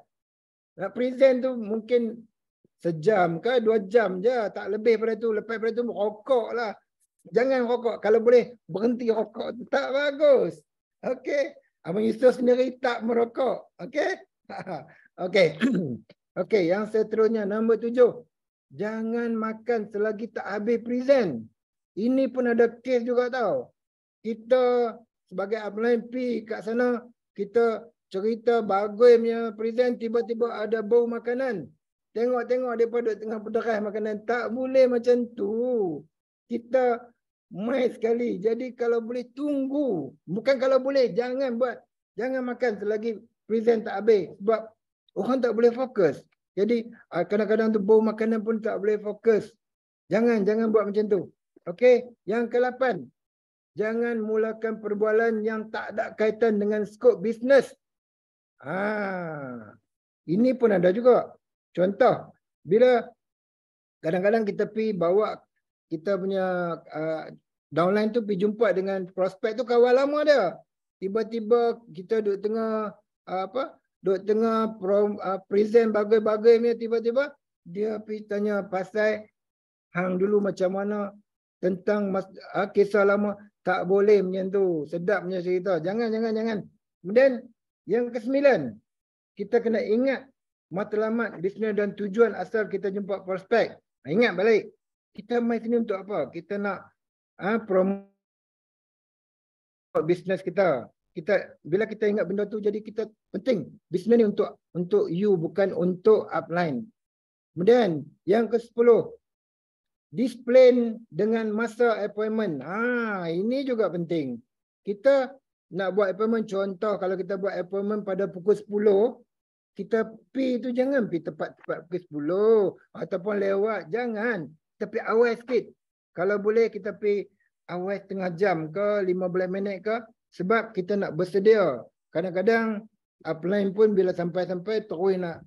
Speaker 1: Nak present tu mungkin sejam ke 2 jam je. Tak lebih pada tu. Lepas pada tu merokok lah. Jangan rokok. Kalau boleh berhenti rokok tu. Tak bagus. Okey. Abang Yusof sendiri tak merokok. Okey. Okey. Okey. Yang seterusnya, nombor 7. Jangan makan selagi tak habis present. Ini pun ada kes juga tau. Kita sebagai upline P kat sana, kita cerita bagusnya present, tiba-tiba ada bau makanan. Tengok daripada tengah berderas makanan. Tak boleh macam tu. Kita mai sekali. Jadi kalau boleh tunggu. Bukan kalau boleh, jangan buat. Jangan makan selagi present tak habis. Sebab orang tak boleh fokus. Jadi kadang-kadang tu bau makanan pun tak boleh fokus. Jangan buat macam tu. Okey, yang ke-8. Jangan mulakan perbualan yang tak ada kaitan dengan skop bisnes. Ini pun ada juga. Contoh, bila kadang-kadang kita pergi bawa kita punya downline tu pergi jumpa dengan prospek tu, kawan lama dia. Tiba-tiba kita duduk tengah present bagai-bagainya, tiba-tiba dia pergi tanya pasal hang dulu macam mana tentang kisah lama. Tak boleh macam tu. Sedap punya cerita. Jangan. Kemudian yang ke-9, kita kena ingat matlamat bisnes dan tujuan asal kita jumpa prospek. Ingat balik. Kita main sini untuk apa? Kita nak promote bisnes kita. Bila kita ingat benda tu, jadi kita penting. Bisnes ni untuk you, bukan untuk upline. Kemudian yang ke-10, disiplin dengan masa appointment. Ini juga penting. Kita nak buat appointment, contoh kalau kita buat appointment pada pukul 10, kita pergi tu jangan pergi tepat pukul 10 ataupun lewat, jangan. Kita pergi awal sikit. Kalau boleh kita pergi awal setengah jam ke 15 minit ke, sebab kita nak bersedia. Kadang-kadang upline pun bila sampai terus nak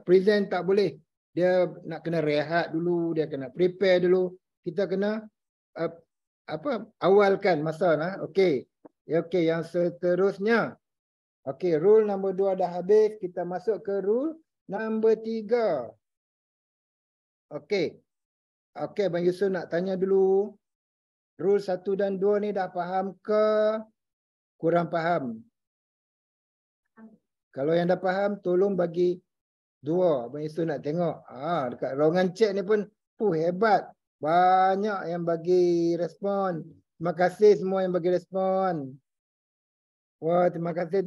Speaker 1: present, tak boleh. Dia nak kena rehat dulu, dia kena prepare dulu. Kita kena awalkan masa lah. Okey. Okey, yang seterusnya. Okey, rule nombor 2 dah habis. Kita masuk ke rule nombor 3. Okey. Okey, Abang Yusof nak tanya dulu. Rule 1 dan 2 ni dah faham ke kurang faham? Kalau yang dah faham, tolong bagi 2. Abang Yusof nak tengok. Dekat ruangan chat ni pun hebat. Banyak yang bagi respon. Terima kasih semua yang bagi respon. Wah, terima kasih.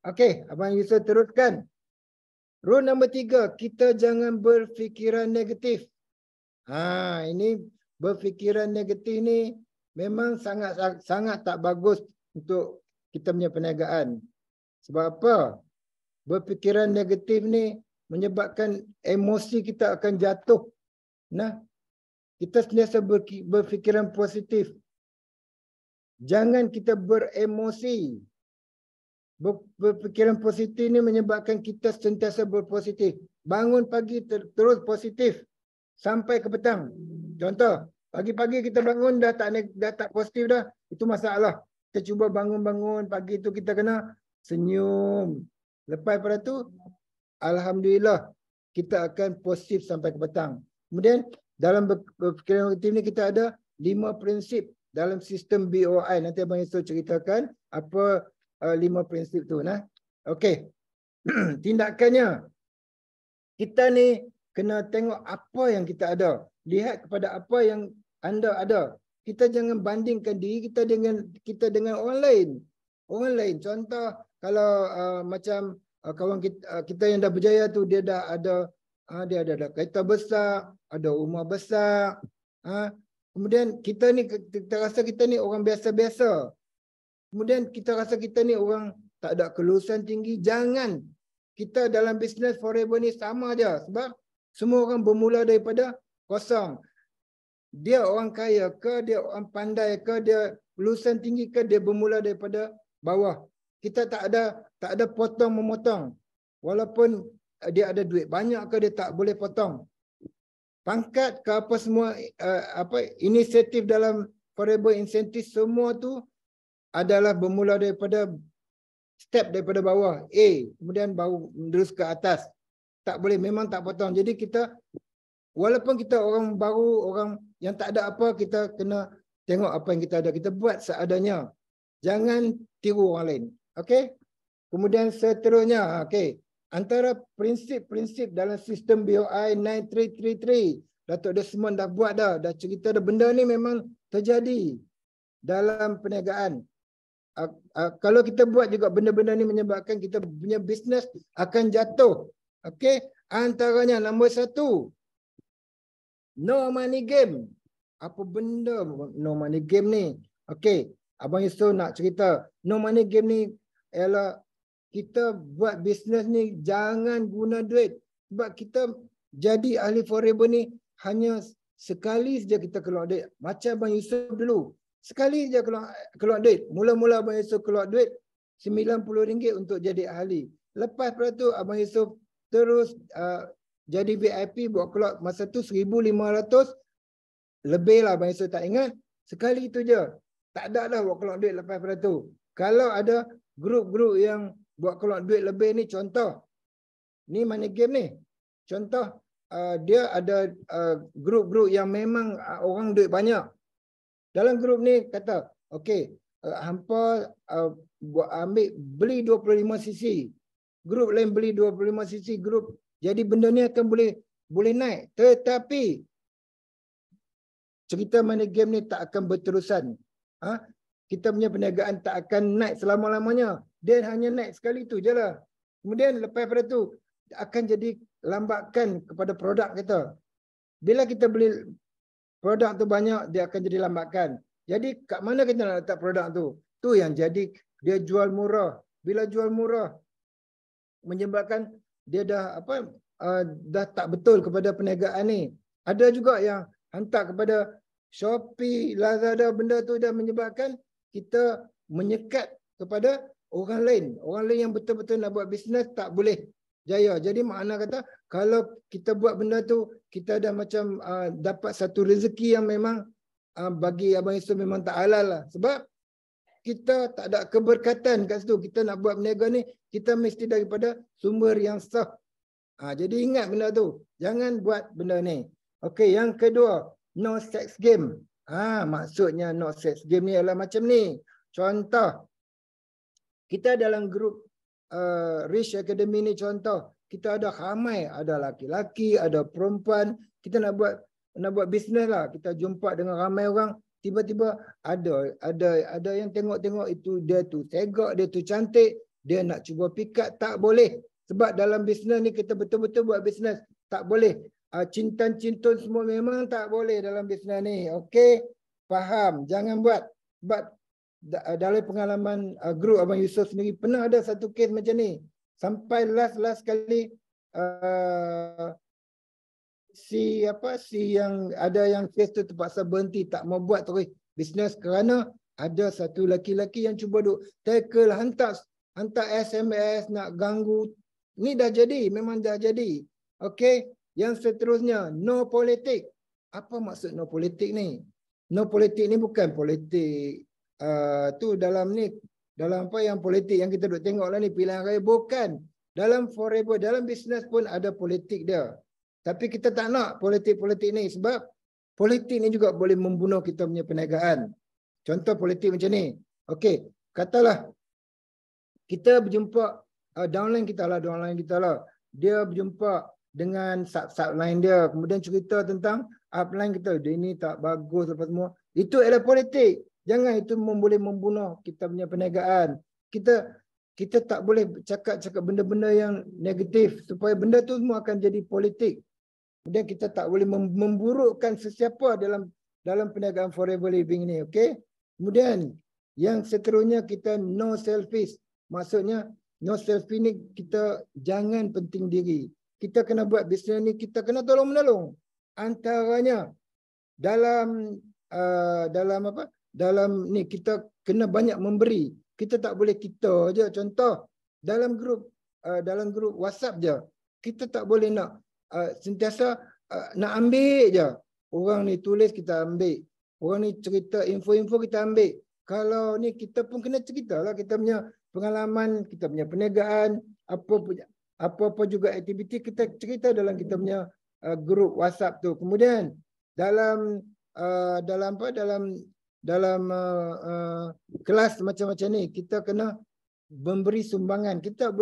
Speaker 1: Okey, Abang Yusof teruskan. Rule nombor 3, kita jangan berfikiran negatif. Ini berfikiran negatif ni memang sangat tak bagus untuk kita punya perniagaan. Sebab apa? Berfikiran negatif ni menyebabkan emosi kita akan jatuh. Nah, kita sentiasa berfikiran positif. Jangan kita beremosi. Berfikiran positif ni menyebabkan kita sentiasa berpositif. Bangun pagi terus positif sampai ke petang. Contoh, pagi-pagi kita bangun dah tak positif dah, itu masalah. Kita cuba bangun-bangun pagi tu kita kena senyum. Lepas pada tu, alhamdulillah kita akan positif sampai ke petang. Kemudian dalam berfikiran positif ni kita ada 5 prinsip dalam sistem BOI. Nanti Abang Yusof ceritakan apa 5 prinsip tu. Nah, okey. Tindakannya, kita ni kena tengok apa yang kita ada. Lihat kepada apa yang anda ada. Kita jangan bandingkan diri kita dengan orang lain. Orang lain, contoh kalau macam kawan kita yang dah berjaya tu, dia dah ada kereta besar, ada rumah besar. Kemudian kita ni, kita rasa kita ni orang biasa-biasa. Kemudian kita rasa kita ni orang tak ada kelulusan tinggi. Jangan. Kita dalam bisnes forever ni sama aja. Sebab semua orang bermula daripada kosong. Dia orang kaya ke, dia orang pandai ke, dia lulusan tinggi ke, dia bermula daripada bawah. Kita tak ada potong memotong. Walaupun dia ada duit banyak ke, dia tak boleh potong. Pangkat ke apa semua, inisiatif dalam forever incentive semua tu adalah bermula daripada step daripada bawah A, kemudian baru terus ke atas. Tak boleh, memang tak potong. Jadi kita, walaupun kita orang baru, orang yang tak ada apa, kita kena tengok apa yang kita ada. Kita buat seadanya. Jangan tiru orang lain. Okey? Kemudian seterusnya, okey. Antara prinsip-prinsip dalam sistem BOI 9333, Datuk Desmond dah buat dah cerita dah, benda ni memang terjadi dalam perniagaan. Kalau kita buat juga benda-benda ni menyebabkan kita punya bisnes akan jatuh. Okey, antaranya nombor 1, no money game. Apa benda no money game ni? Okey, Abang Yusof nak cerita. No money game ni ialah kita buat bisnes ni jangan guna duit. Sebab kita jadi ahli forever ni hanya sekali saja kita keluar duit. Macam Abang Yusof dulu. Sekali je keluar duit. Mula-mula Abang Yusof keluar duit RM90 untuk jadi ahli. Lepas pada tu Abang Yusof terus jadi VIP, buat keluar masa tu 1,500 lebih lah, Abang Yusof tak ingat. Sekali tu je. Tak ada dah buat keluar duit lepas pada tu. Kalau ada grup-grup yang buat keluar duit lebih ni, contoh ni money game ni. Contoh dia ada grup-grup yang memang orang duit banyak. Dalam grup ni kata, okey, hampa beli 25 cc. Grup lain beli 25 cc grup. Jadi benda ni akan boleh naik. Tetapi cerita money game ni tak akan berterusan. Kita punya perniagaan tak akan naik selama-lamanya. Dia hanya naik sekali tu je lah. Kemudian lepas pada tu akan jadi lambatkan kepada produk kita. Bila kita beli produk tu banyak, dia akan jadi lambatkan. Jadi kat mana kita nak letak produk tu? Tu yang jadi dia jual murah. Bila jual murah menyebabkan dia dah tak betul kepada perniagaan ni. Ada juga yang hantar kepada Shopee, Lazada, benda tu dah menyebabkan kita menyekat kepada orang lain. Orang lain yang betul-betul nak buat bisnes tak boleh jaya. Jadi makna kata kalau kita buat benda tu, kita dah macam dapat satu rezeki yang memang bagi Abang Yusof memang tak halal lah. Sebab kita tak ada keberkatan kat situ. Kita nak buat perniagaan ni, kita mesti daripada sumber yang sah. Jadi ingat benda tu. Jangan buat benda ni. Okey, yang kedua, no sex game. Maksudnya no sex game ni adalah macam ni. Contoh, kita dalam grup Rich Academy ni, contoh, kita ada ramai, ada laki-laki, ada perempuan. Kita nak buat bisnes lah. Kita jumpa dengan ramai orang. Tiba-tiba ada yang tengok-tengok itu, dia tu tegak, dia tu cantik, dia nak cuba pick-up, tak boleh. Sebab dalam bisnes ni kita betul-betul buat bisnes. Tak boleh. Cintan-cintun semua memang tak boleh dalam bisnes ni. Okey? Faham? Jangan buat. Sebab dalam pengalaman grup Abang Yusof sendiri pernah ada satu kes macam ni. Sampai last kali si yang ada yang kes tu terpaksa berhenti, tak mau buat terus bisnes kerana ada satu lelaki-lelaki yang cuba duk tackle, hantar SMS nak ganggu. Ni dah jadi, memang dah jadi. Okey, yang seterusnya no politik. Apa maksud no politik ni? No politik ni bukan politik tu dalam ni, dalam apa yang politik yang kita duk tengok lah ni, pilihan raya, bukan. Dalam forever, dalam bisnes pun ada politik dia. Tapi kita tak nak politik-politik ni sebab politik ni juga boleh membunuh kita punya perniagaan. Contoh politik macam ni. Okey, katalah kita berjumpa downline kita lah. Dia berjumpa dengan subline dia, kemudian cerita tentang upline kita. Dia ni tak bagus apa semua. Itu adalah politik. Jangan itu boleh membunuh kita punya perniagaan. Kita tak boleh cakap benda-benda yang negatif supaya benda tu semua akan jadi politik. Kemudian kita tak boleh memburukkan sesiapa dalam perniagaan forever living ni, okey? Kemudian yang seterusnya kita no selfish. Maksudnya no selfish ni kita jangan penting diri. Kita kena buat bisnes ni, kita kena tolong-menolong. Antaranya dalam ni kita kena banyak memberi. Kita tak boleh kita je. Contoh dalam grup WhatsApp je. Kita tak boleh nak sentiasa nak ambil je. Orang ni tulis kita ambil. Orang ni cerita info-info kita ambil. Kalau ni kita pun kena ceritalah kita punya pengalaman, kita punya perniagaan, apa-apa juga aktiviti kita cerita dalam kita punya grup WhatsApp tu. Kemudian dalam kelas macam-macam ni kita kena memberi sumbangan. Kita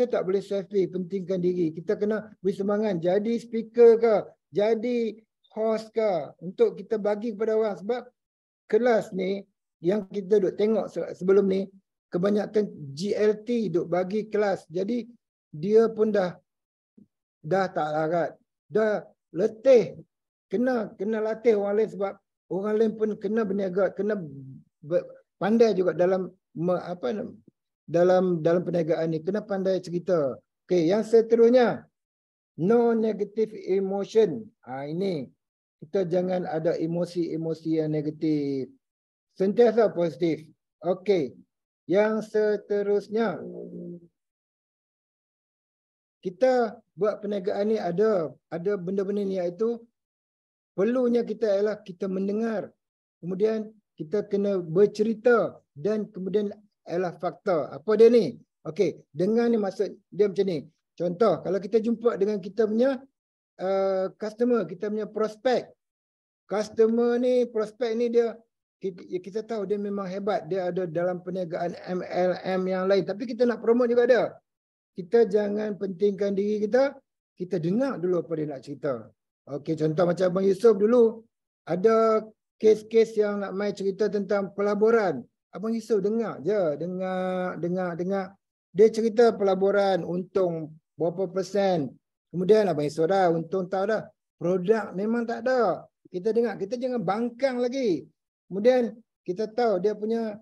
Speaker 1: tak boleh selfie, pentingkan diri. Kita kena beri sumbangan. Jadi speaker ke, jadi host ke, untuk kita bagi kepada orang. Sebab kelas ni yang kita duk tengok sebelum ni, kebanyakan GLT duk bagi kelas. Jadi dia pun dah tak larat. Dah letih. Kena latih orang lain sebab orang lain pun kena berniaga, kena pandai juga dalam perniagaan ni, kena pandai cerita. Okey, yang seterusnya no negative emotion. Ini kita jangan ada emosi-emosi yang negatif. Sentiasa positif. Okey. Yang seterusnya kita buat perniagaan ni ada benda-benda ni, iaitu perlunya kita ialah kita mendengar. Kemudian kita kena bercerita dan kemudian ialah fakta. Apa dia ni? Okey, dengar ni maksud dia macam ni. Contoh, kalau kita jumpa dengan kita punya customer, kita punya prospek. Customer ni, prospek ni dia, kita tahu dia memang hebat. Dia ada dalam perniagaan MLM yang lain. Tapi kita nak promote juga dia. Kita jangan pentingkan diri kita. Kita dengar dulu apa dia nak cerita. Okey, contoh macam Abang Yusof dulu. Ada kes-kes yang nak main cerita tentang pelaburan. Abang Yusof dengar je. Dengar. Dia cerita pelaburan, untung berapa persen. Kemudian Abang Yusof dah untung tahu dah. Produk memang tak ada. Kita dengar. Kita jangan bangkang lagi. Kemudian kita tahu dia punya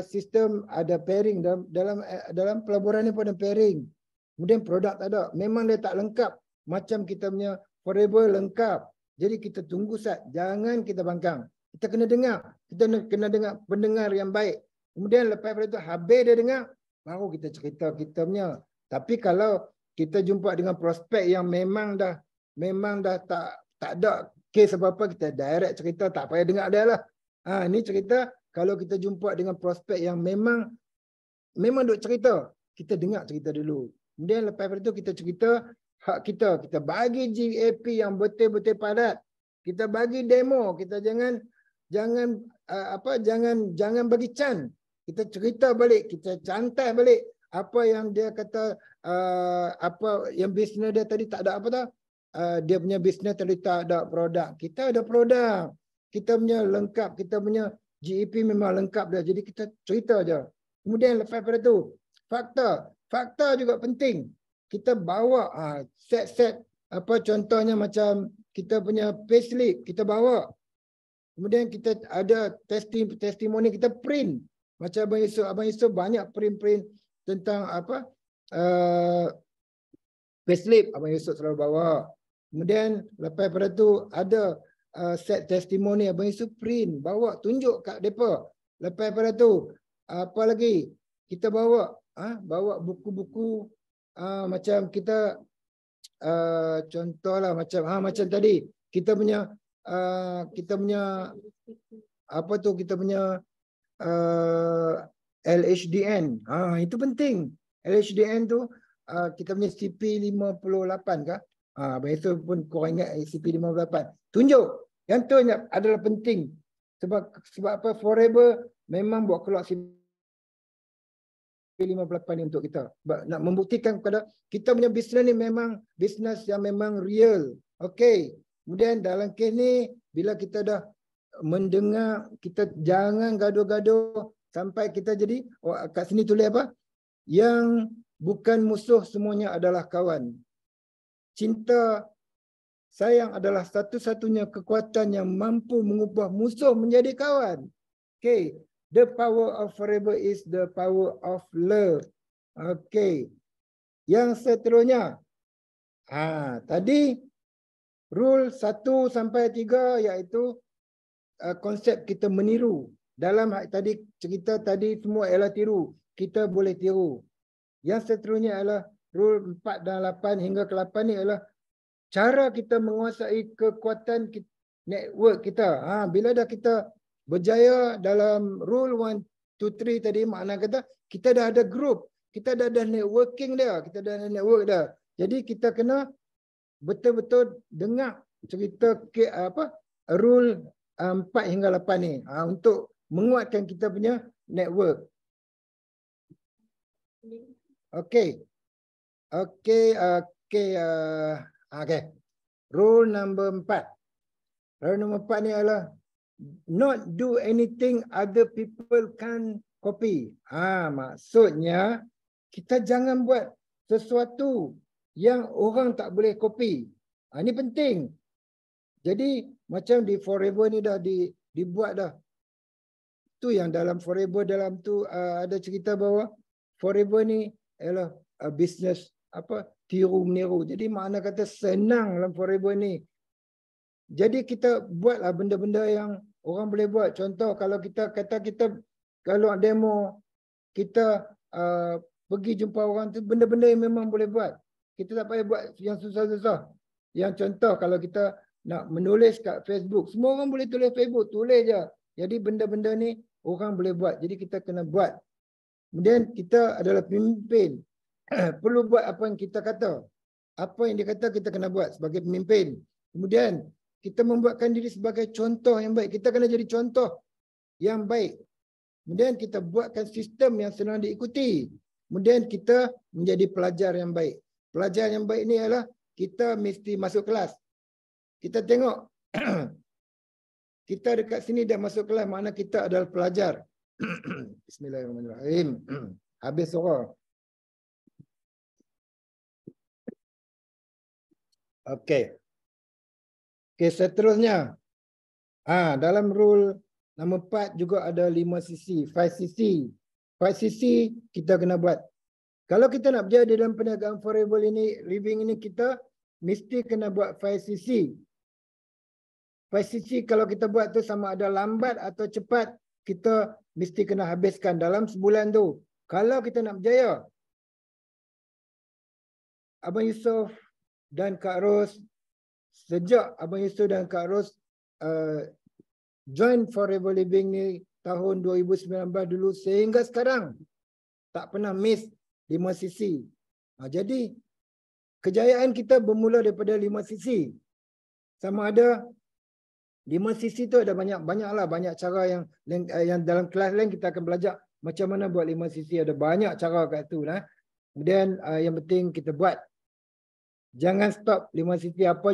Speaker 1: sistem ada pairing dalam pelaburan ni pun ada pairing. Kemudian produk tak ada. Memang dia tak lengkap macam kita punya forever lengkap. Jadi kita tunggu sat. Jangan kita bangkang. Kita kena dengar. Kita kena dengar pendengar yang baik. Kemudian lepas itu habis dia dengar, baru kita cerita kita punya. Tapi kalau kita jumpa dengan prospek yang memang dah tak ada kes apa-apa, kita direct cerita, tak payah dengar dia lah. Ni cerita kalau kita jumpa dengan prospek yang memang duk cerita, kita dengar cerita dulu. Kemudian lepas itu kita cerita hak kita. Kita bagi GAP yang betul-betul padat. Kita bagi demo. Kita jangan bagi can. Kita cerita balik, kita cantai balik apa yang dia kata, apa yang bisnes dia tadi tak ada apa dah. Dia punya bisnes tadi tak ada produk. Kita ada produk. Kita punya lengkap, kita punya GEP memang lengkap dah. Jadi kita cerita aja. Kemudian lepas itu fakta juga penting. Kita bawa set apa contohnya macam kita punya payslip kita bawa. Kemudian kita ada testimoni kita print. Macam Abang Yusuf banyak print tentang apa payslip Abang Yusuf selalu bawa. Kemudian lepas pada tu ada set testimoni Abang Yusuf print, bawa tunjuk kat depa. Lepas pada tu apa lagi? Kita bawa buku-buku macam kita contohlah macam tadi kita punya apa tu, kita punya LHDN. Itu penting. LHDN tu kita punya CP58 kah? Abang Yusuf pun korang ingat CP58. Tunjuk. Yang tu adalah penting. Sebab apa? Forever memang buat keluar CP58 ni untuk kita. Nak membuktikan kepada kita punya bisnes ni memang bisnes yang memang real. Okey. Kemudian dalam kes ni, bila kita dah mendengar, kita jangan gaduh-gaduh sampai kita jadi, kat sini tulis apa? Yang bukan musuh semuanya adalah kawan. Cinta sayang adalah satu-satunya kekuatan yang mampu mengubah musuh menjadi kawan. Okay. The power of forever is the power of love. Okay. Yang seterusnya. Tadi rule 1 sampai 3 iaitu konsep kita meniru. Dalam tadi cerita tadi semua ialah tiru. Kita boleh tiru. Yang seterusnya adalah rule 4 dan 8 hingga ke 8 ni adalah cara kita menguasai kekuatan network kita. Bila dah kita berjaya dalam rule 1, 2, 3 tadi, makna kata kita dah ada group. Kita dah ada networking dia. Kita dah ada network dah. Jadi kita kena betul-betul dengar cerita rule 4 hingga 8 ni untuk menguatkan kita punya network. Okey. Rule number 4. Rule number 4 ni adalah not do anything other people can copy. Maksudnya kita jangan buat sesuatu yang orang tak boleh copy. Ini penting. Jadi macam di Forever ni dah dibuat dah. Tu yang dalam Forever dalam tu ada cerita bahawa Forever ni ialah bisnes tiru meniru. Jadi makna kata senang dalam Forever ni. Jadi kita buatlah benda-benda yang orang boleh buat. Contoh kalau kita kalau demo kita pergi jumpa orang tu, benda-benda yang memang boleh buat. Kita tak payah buat yang susah-susah. Yang contoh kalau kita nak menulis kat Facebook, semua orang boleh tulis Facebook, tulis je. Jadi benda-benda ni orang boleh buat. Jadi kita kena buat. Kemudian kita adalah pemimpin. Perlu buat apa yang kita kata. Apa yang dia kata kita kena buat sebagai pemimpin. Kemudian kita membuatkan diri sebagai contoh yang baik. Kita kena jadi contoh yang baik. Kemudian kita buatkan sistem yang senang diikuti. Kemudian kita menjadi pelajar yang baik. Pelajar yang baik ni adalah kita mesti masuk kelas. Kita tengok. Kita dekat sini dah masuk kelas. Mana kita adalah pelajar. Bismillahirrahmanirrahim. Habis surah. Okey. Okey, seterusnya. Dalam rule nombor 4 juga ada 5 sisi. 5 sisi. 5 sisi kita kena buat. Kalau kita nak berjaya dalam perniagaan Forever ini, living ini, kita mesti kena buat 5 sisi. 5 sisi kalau kita buat tu sama ada lambat atau cepat, kita mesti kena habiskan dalam sebulan tu. Kalau kita nak berjaya, Abang Yusuf dan Kak Ros, sejak Abang Yusuf dan Kak Ros join Forever Living ni tahun 2019 dulu sehingga sekarang, tak pernah miss 5 sisi. Jadi kejayaan kita bermula daripada 5 sisi. Sama ada 5 sisi tu ada banyak cara yang dalam kelas lain kita akan belajar macam mana buat 5 sisi. Ada banyak cara kat tu lah. Kemudian yang penting kita buat. Jangan stop 5 sisi. Apa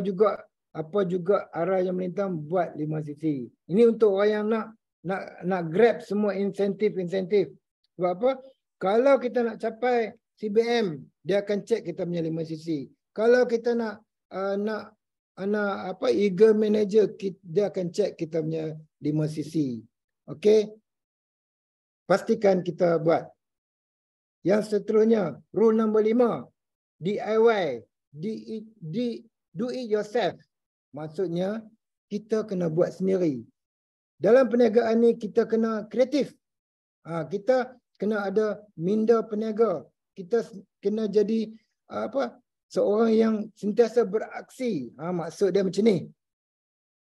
Speaker 1: juga arah yang melintang, buat 5 sisi. Ini untuk orang yang nak grab semua insentif. Sebab apa? Kalau kita nak capai CBM, dia akan cek kita punya 5 sisi. Kalau kita nak eager manager, dia akan cek kita punya 5 5 sisi. Okey. Pastikan kita buat. Yang seterusnya, rule number 5. DIY. Do it yourself. Maksudnya, kita kena buat sendiri. Dalam perniagaan ni, kita kena kreatif. Kita kena ada minda peniaga. Kita kena jadi seorang yang sentiasa beraksi. Maksud dia macam ni.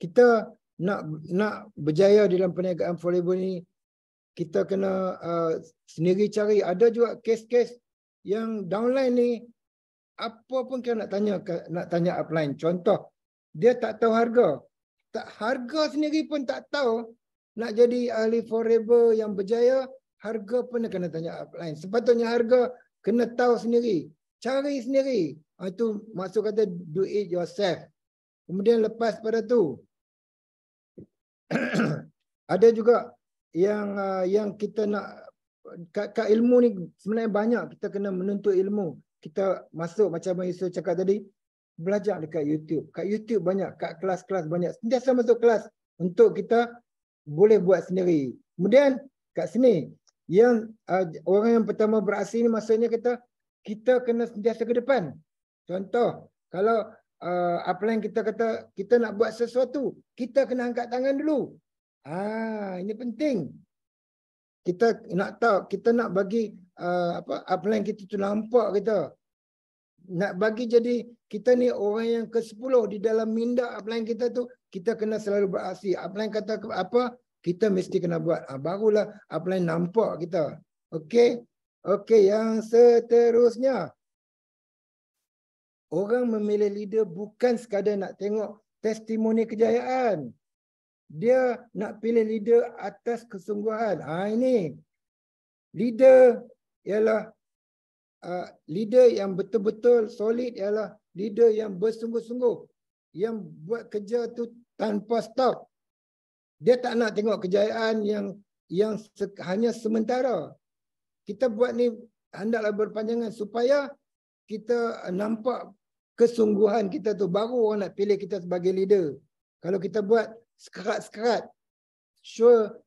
Speaker 1: Kita nak berjaya dalam perniagaan forever ni, kita kena sendiri cari. Ada juga kes-kes yang downline ni, apa pun kita nak tanya upline. Contoh, dia tak tahu harga. Harga sendiri pun tak tahu. Nak jadi ahli forever yang berjaya, harga pun kena tanya upline. Sepatutnya harga kena tahu sendiri. Cari sendiri. Itu maksud kata do it yourself. Kemudian lepas pada tu, ada juga yang kita nak kat ilmu ni sebenarnya banyak. Kita kena menuntut ilmu. Kita masuk macam Abang Yusuf cakap tadi, belajar dekat YouTube. Kat YouTube banyak, kat kelas-kelas banyak. Sentiasa masuk kelas untuk kita boleh buat sendiri. Kemudian kat sini, yang orang yang pertama beraksi ni maksudnya kita kena sentiasa ke depan. Contoh, kalau upline kita kata kita nak buat sesuatu, kita kena angkat tangan dulu. Ini penting. Kita nak tahu, kita nak bagi upline kita tu nampak kita. Nak bagi jadi kita ni orang yang ke-10 di dalam minda upline kita tu, kita kena selalu beraksi. Upline kata apa, kita mesti kena buat. Barulah upline nampak kita. Okey. Okey, yang seterusnya. Orang memilih leader bukan sekadar nak tengok testimoni kejayaan. Dia nak pilih leader atas kesungguhan. Ini. Leader ialah leader yang betul-betul solid, ialah leader yang bersungguh-sungguh. Yang buat kerja tu tanpa stop. Dia tak nak tengok kejayaan yang hanya sementara. Kita buat ni hendaklah berpanjangan supaya kita nampak kesungguhan kita tu, baru orang nak pilih kita sebagai leader. Kalau kita buat sekerat-sekerat, sure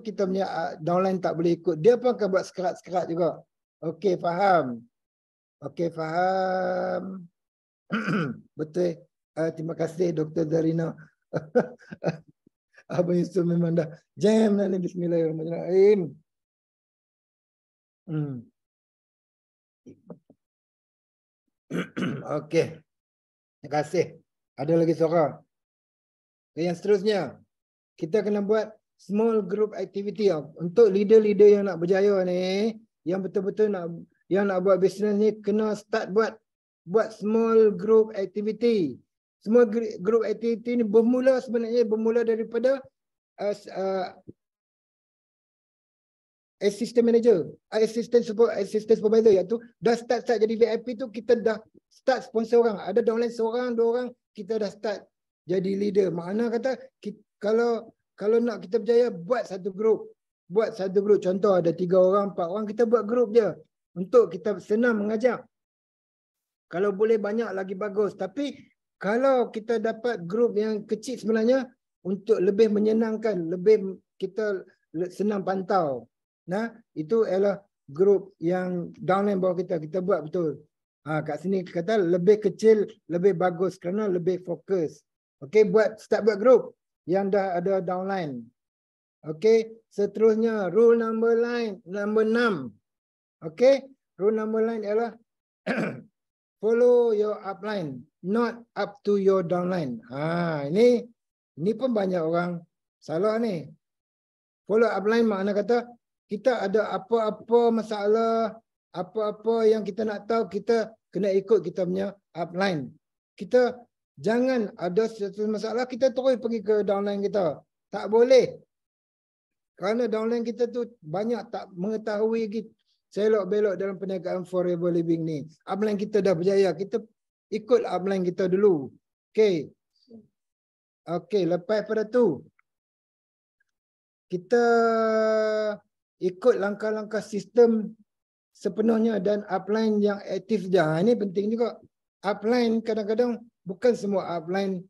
Speaker 1: kita punya downline tak boleh ikut. Dia pun akan buat sekerat-sekerat juga. Okey, faham. Okey, faham. Betul. Terima kasih Dr. Zarina. Abang Yusuf memang dah jam dah ni. Bismillahirrahmanirrahim. Okey. Terima kasih. Ada lagi seorang. Yang seterusnya, kita kena buat small group activity. Untuk leader-leader yang nak berjaya ni, yang betul-betul nak buat bisnes ni, kena start buat small group activity. Small group activity ni bermula daripada assistant manager, assistant supervisor, iaitu dah start jadi VIP tu, kita dah start sponsor orang. Ada downline seorang, 2 orang, kita dah start jadi leader. Makna kata kalau nak kita berjaya, buat satu grup. Contoh ada 3 orang, 4 orang, kita buat grup je. Untuk kita senang mengajar. Kalau boleh banyak lagi bagus. Tapi kalau kita dapat grup yang kecil sebenarnya, untuk lebih menyenangkan, lebih kita senang pantau. Nah, itu ialah grup yang downline bawah kita buat betul. Kat sini kata lebih kecil, lebih bagus kerana lebih fokus. Okey, start buat grup yang dah ada downline. Okey, seterusnya rule number 6. Okey, rule number 9 ialah follow your upline, not up to your downline. Ini pun banyak orang salah ni. Follow upline makna kata kita ada apa-apa masalah, apa-apa yang kita nak tahu, kita kena ikut kita punya upline. Kita jangan ada sesuatu masalah, kita terus pergi ke downline kita. Tak boleh. Kerana downline kita tu banyak tak mengetahui lagi selok-belok dalam perniagaan forever living ni. Upline kita dah berjaya, kita ikut upline kita dulu. Okey. Okey, lepas pada tu, kita ikut langkah-langkah sistem sepenuhnya dan upline yang aktif je. Ini penting juga. Upline kadang-kadang bukan semua upline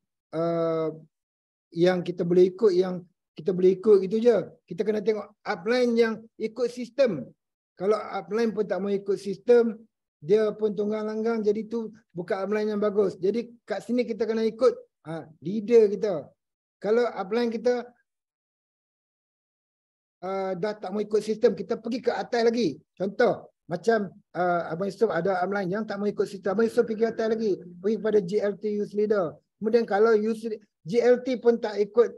Speaker 1: yang kita boleh ikut yang kita boleh ikut gitu je. Kita kena tengok upline yang ikut sistem. Kalau upline pun tak mau ikut sistem, dia pun tunggang langgang, jadi tu bukan upline yang bagus. Jadi kat sini kita kena ikut leader kita. Kalau upline kita dah tak mau ikut sistem, kita pergi ke atas lagi. Contoh, macam Abang Yusof ada upline yang tak mau ikut sistem. Abang Yusof pergi atas lagi, pergi kepada GLT Youth Leader. Kemudian kalau GLT pun tak ikut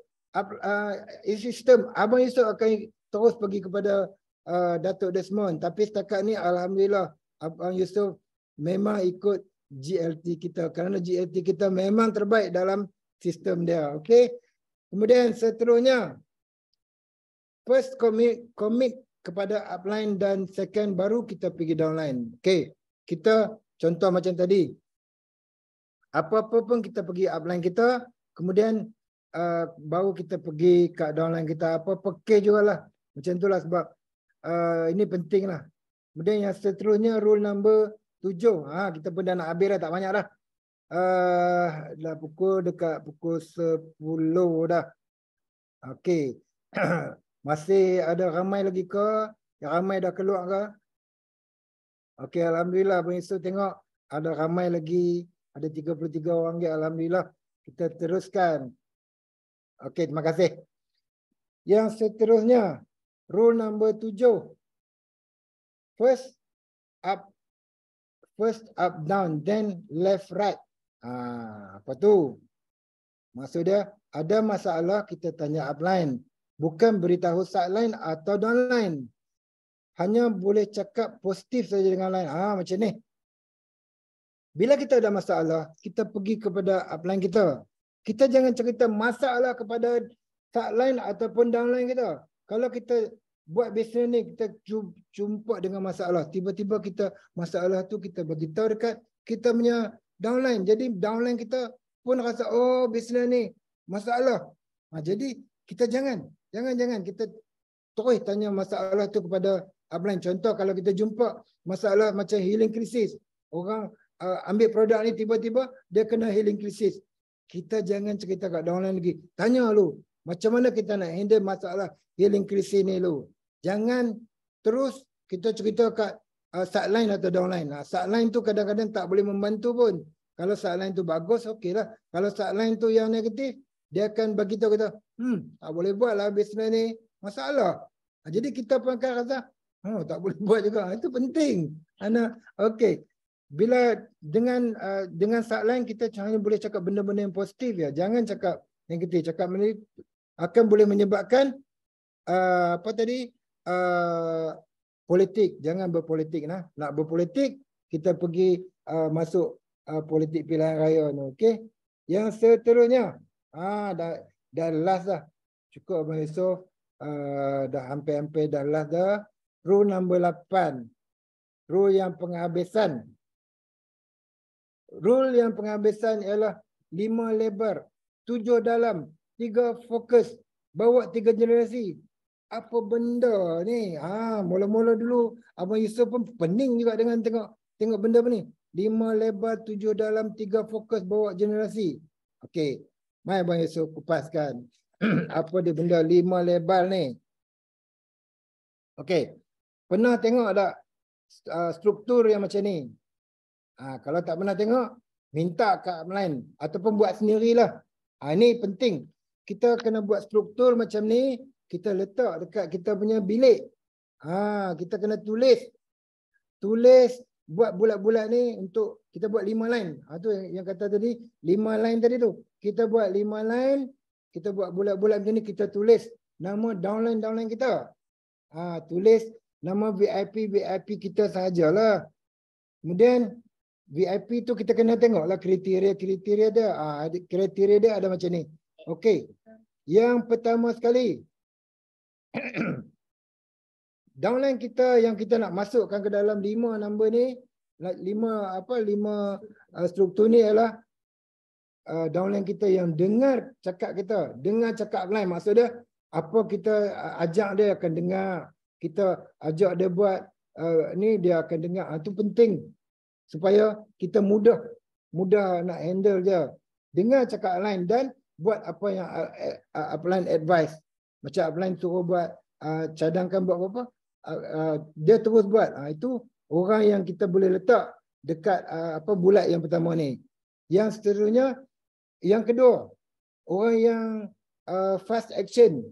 Speaker 1: sistem, Abang Yusof akan terus pergi kepada Datuk Desmond. Tapi setakat ni alhamdulillah Abang Yusof memang ikut GLT kita kerana GLT kita memang terbaik dalam sistem dia. Okey. Kemudian seterusnya, first commit kepada upline dan second baru kita pergi downline. Okey. Kita contoh macam tadi. Apa-apa pun kita pergi upline kita, kemudian baru kita pergi kat downline kita. Apa-apa case jugalah. Macam itulah sebab ini penting lah. Kemudian yang seterusnya rule number 7. Kita pun dah nak habis dah, tak banyak dah. Dah dekat pukul 10 dah. Okey. Masih ada ramai lagi ke? Yang ramai dah keluar ke? Okey, alhamdulillah Abang Yusof tengok ada ramai lagi. Ada 33 orang lagi, alhamdulillah. Kita teruskan. Okey, terima kasih. Yang seterusnya, rule number 7. First up down, then left right. Apa tu? Maksudnya ada masalah kita tanya upline, bukan beritahu sideline atau downline. Hanya boleh cakap positif saja dengan line. Macam ni. Bila kita ada masalah, kita pergi kepada upline kita. Kita jangan cerita masalah kepada sideline ataupun downline kita. Kalau kita buat bisnes ni, kita jumpa dengan masalah. Tiba-tiba kita masalah tu kita bagi tahu dekat kita punya downline. Jadi downline kita pun rasa, oh bisnes ni masalah. Jadi kita jangan kita terus tanya masalah tu kepada upline. Contoh kalau kita jumpa masalah macam healing crisis. Orang ambil produk ni tiba-tiba dia kena healing crisis. Kita jangan cerita kat downline lagi. Tanya lu, macam mana kita nak handle masalah healing crisis ni lu. Jangan terus kita cerita kat sideline atau downline. Sideline tu kadang-kadang tak boleh membantu pun. Kalau sideline tu bagus, okey lah. Kalau sideline tu yang negatif, dia akan bagi tahu kita, tak boleh buat lah bisnes ni, masalah. Jadi kita pun akan rasa, tak boleh buat juga. Itu penting. Okey. Bila dengan sideline kita hanya boleh cakap benda-benda yang positif ya. Jangan cakap negatif. Cakap benda akan boleh menyebabkan politik. Jangan berpolitik nah. Nak berpolitik, kita pergi masuk politik pilihan raya ni. Okey. Yang seterusnya, dah last dah. Cukup Abang Yusof. Dah hampir-hampir dah last dah. Rule number 8. Rule yang penghabisan. Rule yang penghabisan ialah 5 lebar, 7 dalam, 3 fokus, bawa 3 generasi. Apa benda ni? Mula-mula dulu Abang Yusof pun pening juga dengan tengok benda ni. 5 lebar, 7 dalam, 3 fokus, bawa generasi. Okey. Mai Abang Yusof kupaskan. Apa dia benda 5 lebar ni? Okey. Pernah tengok tak struktur yang macam ni? Kalau tak pernah tengok, minta kat upline ataupun buat sendirilah. Ini penting. Kita kena buat struktur macam ni, kita letak dekat kita punya bilik. Kita kena tulis buat bulat-bulat ni untuk kita buat 5 line. Tu yang kata tadi, 5 line tadi tu. Kita buat 5 line, kita buat bulat-bulat macam ni, kita tulis nama downline kita. Tulis nama VIP kita sahajalah. Kemudian VIP tu kita kena tengoklah kriteria dia. Kriteria dia ada macam ni. Okey. Yang pertama sekali, downline kita yang kita nak masukkan ke dalam 5 number ni, 5 struktur ni ialah downline kita yang dengar cakap kita, dengar cakap upline. Maksudnya apa kita ajak dia akan dengar. Kita ajak dia buat ni dia akan dengar. Itu penting. Supaya kita mudah nak handle je. Dengar cakap upline dan buat apa yang upline advice. Macam upline suruh buat cadangkan buat apa, dia terus buat. Itu orang yang kita boleh letak dekat bulat yang pertama ni. Yang seterusnya, yang kedua, orang yang fast action.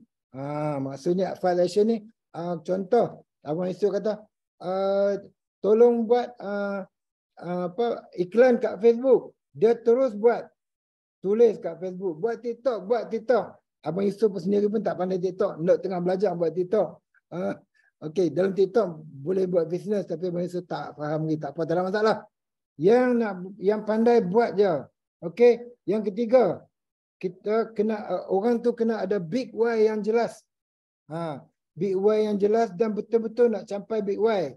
Speaker 1: Maksudnya fast action ni, contoh Abang Yusof kata, tolong buat iklan kat Facebook. Dia terus buat, tulis kat Facebook, buat TikTok. Abang Yusof sendiri pun tak pandai TikTok, nak tengah belajar buat TikTok. Okey, dalam TikTok boleh buat bisnes, tapi Abang Yusof tak faham lagi, tak apa, tak ada masalah. Yang pandai buat je. Okey, yang ketiga, kita kena orang tu kena ada big why yang jelas. Big why yang jelas dan betul-betul nak capai big why.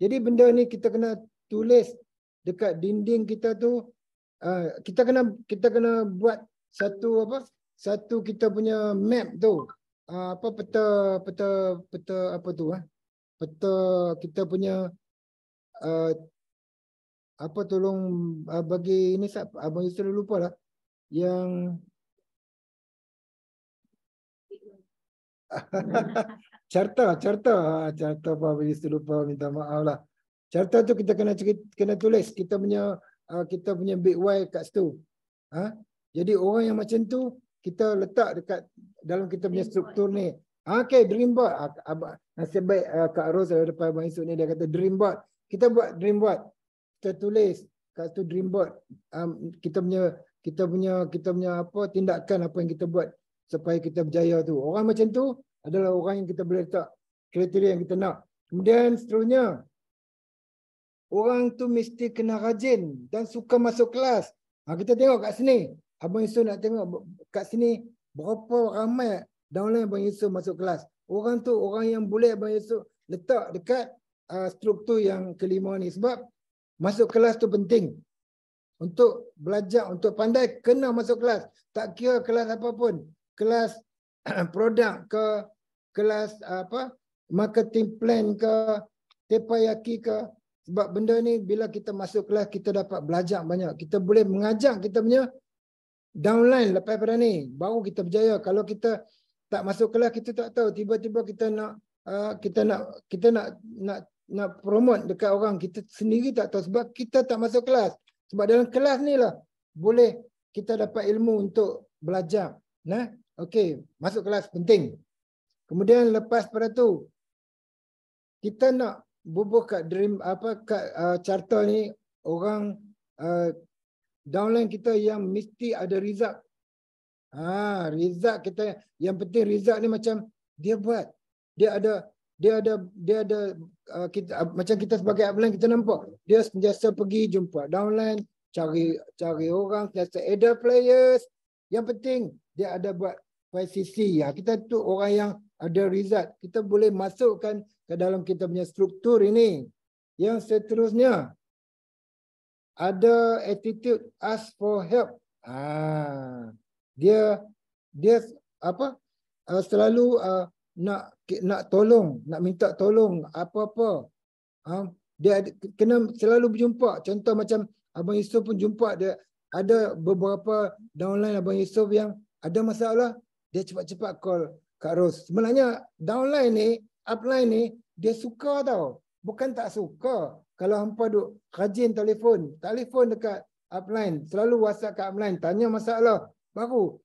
Speaker 1: Jadi benda ni kita kena tulis dekat dinding kita tu. Kita kena buat satu kita punya map tu. Peta apa tu? Peta kita punya tolong bagi ini Abang Yusof lupa lah. Yang carta Pak Abang Yusof lupa, minta maaf lah. Carta tu kita kena tulis kita punya big why kat situ. Jadi orang yang macam tu kita letak dekat dalam kita punya struktur ni. Okey, dream board. Nasib baik Kak Ros ada depan Abang Yusof ni, dia kata dream board. Kita buat dream board. Kita tulis kat tu dream board. Kita punya tindakan apa yang kita buat supaya kita berjaya tu. Orang macam tu adalah orang yang kita boleh letak kriteria yang kita nak. Kemudian seterusnya, orang tu mesti kena rajin dan suka masuk kelas. Kita tengok kat sini. Abang Yusof nak tengok kat sini berapa ramai downline Abang Yusof masuk kelas. Orang tu orang yang boleh Abang Yusof letak dekat struktur yang kelima ni. Sebab masuk kelas tu penting. Untuk belajar, untuk pandai, kena masuk kelas. Tak kira kelas apa pun. Kelas produk ke, kelas marketing plan ke, teppanyaki ke. Sebab benda ni bila kita masuk kelas, kita dapat belajar banyak. Kita boleh mengajar kita punya downline lepas pada ni. Baru kita berjaya. Kalau kita tak masuk kelas, kita tak tahu. Tiba-tiba kita nak promote dekat orang, kita sendiri tak tahu sebab kita tak masuk kelas. Sebab dalam kelas ni lah boleh kita dapat ilmu untuk belajar. Okey, masuk kelas penting. Kemudian lepas pada tu kita nak bubuh kat dream carta ni, orang downline kita yang mesti ada result. Result kita yang penting, result ni macam dia buat. Dia ada macam kita sebagai upline kita nampak dia sentiasa pergi jumpa downline, cari orang, sentiasa ada players. Yang penting dia ada buat 5cc. Kita tu orang yang ada result. Kita boleh masukkan ke dalam kita punya struktur ini. Yang seterusnya, ada attitude ask for help. Dia selalu nak tolong, nak minta tolong apa-apa. Dia kena selalu berjumpa. Contoh macam Abang Yusof pun jumpa, dia ada beberapa downline Abang Yusof yang ada masalah, dia cepat-cepat call Kak Ros. Sebenarnya downline ni, upline ni, dia suka tau. Bukan tak suka. Kalau hampa duk rajin telefon dekat upline, selalu WhatsApp kat upline, tanya masalah, baru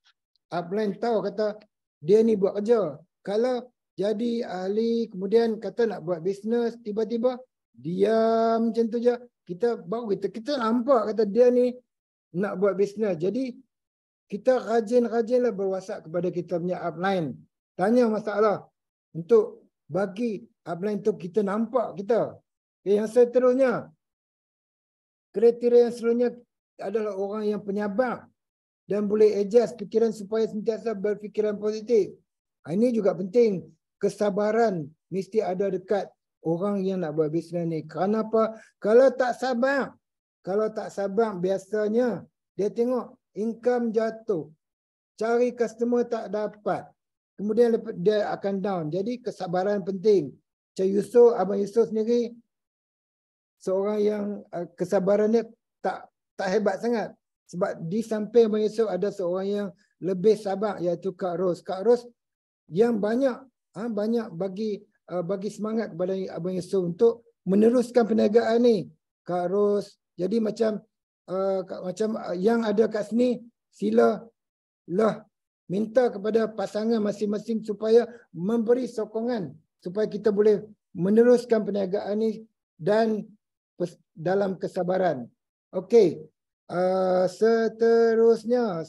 Speaker 1: upline tahu kata dia ni buat kerja. Kalau jadi ahli, kemudian kata nak buat bisnes, tiba-tiba diam macam tu je, kita nampak kata dia ni nak buat bisnes. Jadi kita rajin-rajinlah berwhatsapp kepada kita punya upline, tanya masalah untuk bagi upline tu kita nampak kita. Yang seterusnya, kriteria yang seterusnya adalah orang yang penyabar dan boleh adjust fikiran supaya sentiasa berfikiran positif. Ini juga penting. Kesabaran mesti ada dekat orang yang nak buat bisnes ni. Kenapa? Kalau tak sabar biasanya dia tengok income jatuh, cari customer tak dapat, kemudian dia akan down. Jadi kesabaran penting. Abang Yusof sendiri seorang yang kesabarannya tak hebat sangat. Sebab di samping Abang Yusof ada seorang yang lebih sabar, iaitu Kak Ros. Kak Ros yang banyak bagi semangat kepada Abang Yusof untuk meneruskan perniagaan ni. Kak Ros, jadi macam yang ada kat sini, silalah minta kepada pasangan masing-masing supaya memberi sokongan supaya kita boleh meneruskan perniagaan ni dan dalam kesabaran. Okey. Seterusnya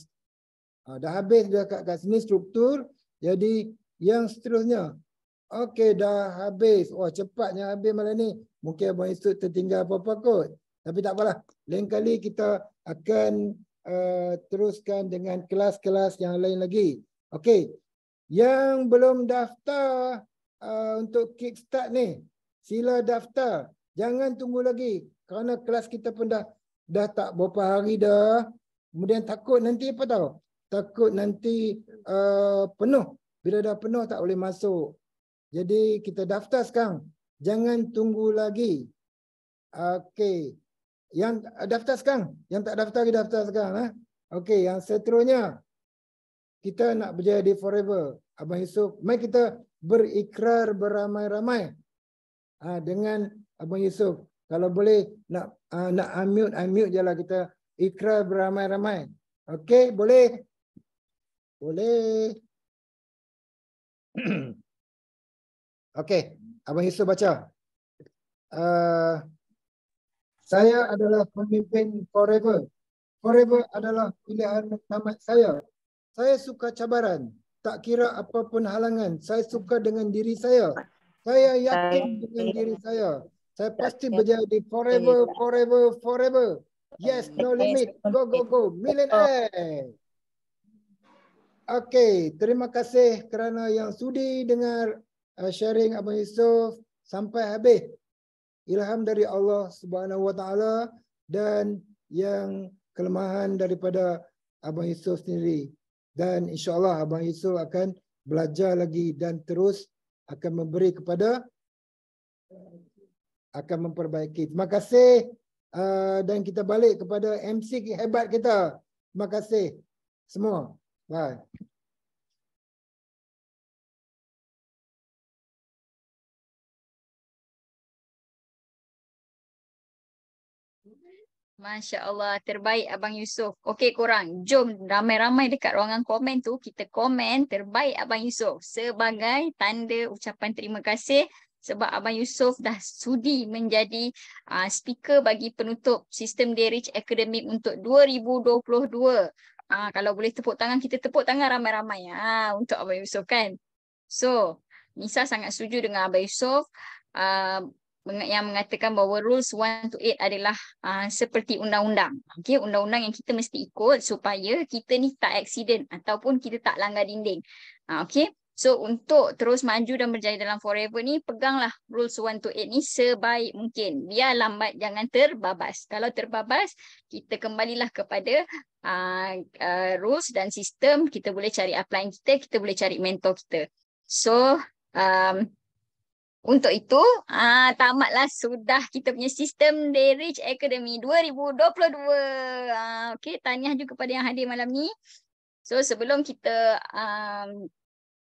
Speaker 1: dah habis dah kat sini struktur. Jadi yang seterusnya. Okey, dah habis. Oh, cepatnya habis malam ni. Mungkin Abang Yusof tertinggal apa-apa kot. Tapi tak apalah. Lain kali kita akan teruskan dengan kelas-kelas yang lain lagi. Okey. Yang belum daftar untuk kickstart ni, sila daftar. Jangan tunggu lagi. Kerana kelas kita pun dah tak berapa hari dah. Kemudian takut nanti apa tahu? Takut nanti penuh. Bila dah penuh tak boleh masuk. Jadi kita daftar sekarang. Jangan tunggu lagi. Okey. Yang daftar sekarang. Yang tak daftar, daftar sekarang. Okey, yang seterusnya. Kita nak berjaya di Forever. Abang Yusof, mari kita berikrar beramai-ramai dengan Abang Yusof. Kalau boleh nak unmute je lah, kita ikrar beramai-ramai. Okey, boleh? Boleh. Okey, Abang Yusof baca. Saya adalah pemimpin Forever. Forever adalah pilihan tamat saya. Saya suka cabaran. Tak kira apapun halangan. Saya suka dengan diri saya. Saya yakin dengan diri saya. Saya pasti berjaya di Forever, Forever, Forever. Yes, no limit. Go, go, go. Millionaire. Okey, terima kasih kerana yang sudi dengar sharing Abang Yusof sampai habis. Ilham dari Allah Subhanahu Wa Taala dan yang kelemahan daripada Abang Yusof sendiri. Dan insya-Allah Abang Yusof akan belajar lagi dan terus akan memberi kepada, akan memperbaiki. Terima kasih dan kita balik kepada MC hebat kita. Terima kasih semua. Bye.
Speaker 2: Masya Allah, terbaik Abang Yusof. Okey korang, jom ramai-ramai dekat ruangan komen tu, kita komen terbaik Abang Yusof sebagai tanda ucapan terima kasih sebab Abang Yusof dah sudi menjadi speaker bagi penutup Sistem Day Rich Academic untuk 2022. Kalau boleh tepuk tangan, kita tepuk tangan ramai-ramai untuk Abang Yusof kan. So, Nisa sangat setuju dengan Abang Yusof. Yang mengatakan bahawa rules 1 to 8 adalah seperti undang-undang. Okay, undang-undang yang kita mesti ikut supaya kita ni tak accident ataupun kita tak langgar dinding. Okay, so untuk terus maju dan berjaya dalam Forever ni, peganglah rules 1 to 8 ni sebaik mungkin. Biar lambat jangan terbabas. Kalau terbabas, kita kembalilah kepada rules dan sistem. Kita boleh cari upline kita boleh cari mentor kita. So, untuk itu, tamatlah sudah kita punya Sistem Day Rich Academy 2022. Okey, tahniah juga kepada yang hadir malam ni. So, sebelum kita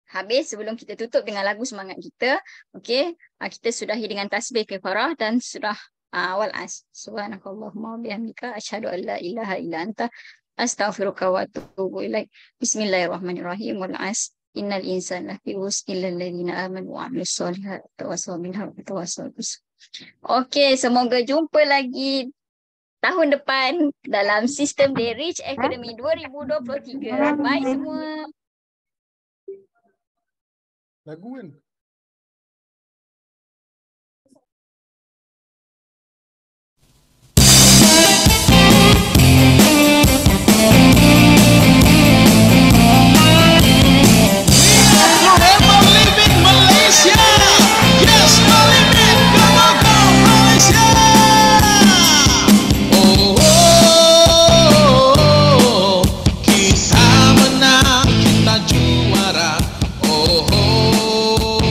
Speaker 2: habis, sebelum kita tutup dengan lagu semangat kita, okey, kita sudahi dengan tasbih kafarah dan surah wal as. Subhanakallahumma wa bihamdika asyhadu an la ilaha illa anta astaghfiruka wa atubu ilaik. Bismillahirrahmanirrahim. Wal as. Innal insana lafi khusr illa alladziina aamanu wa 'amilus shalihaati wa tawassaw bil haqqi wa tawassaw bis sabr. Okey, semoga jumpa lagi tahun depan dalam Sistem Day Rich Academy 2023. Bye semua.
Speaker 3: Lagu kan?
Speaker 4: Kita menang, kita juara. Oh, oh.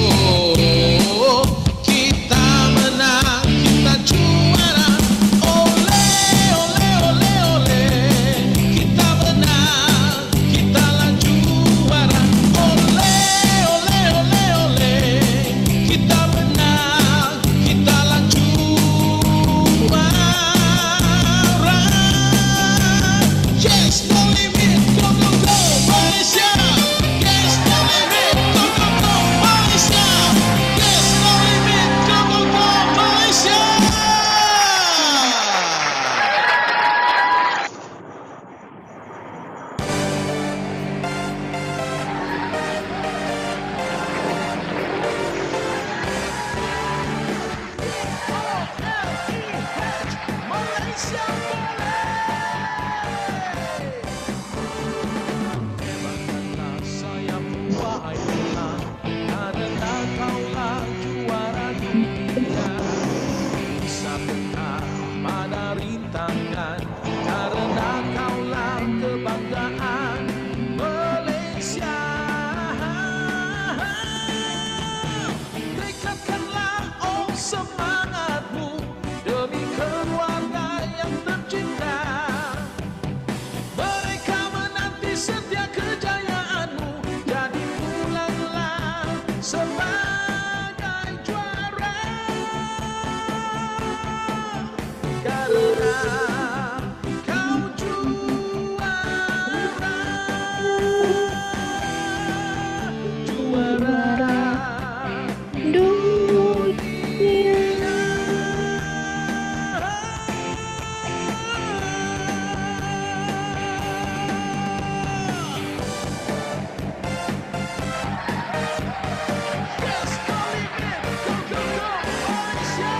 Speaker 3: semangatmu demi keluarga yang tercinta. Mereka menanti setiap kejayaanmu, jadi pulanglah sebagai juara. Karena kau juara dunia. Yes, go Limin, go go go Malaysia.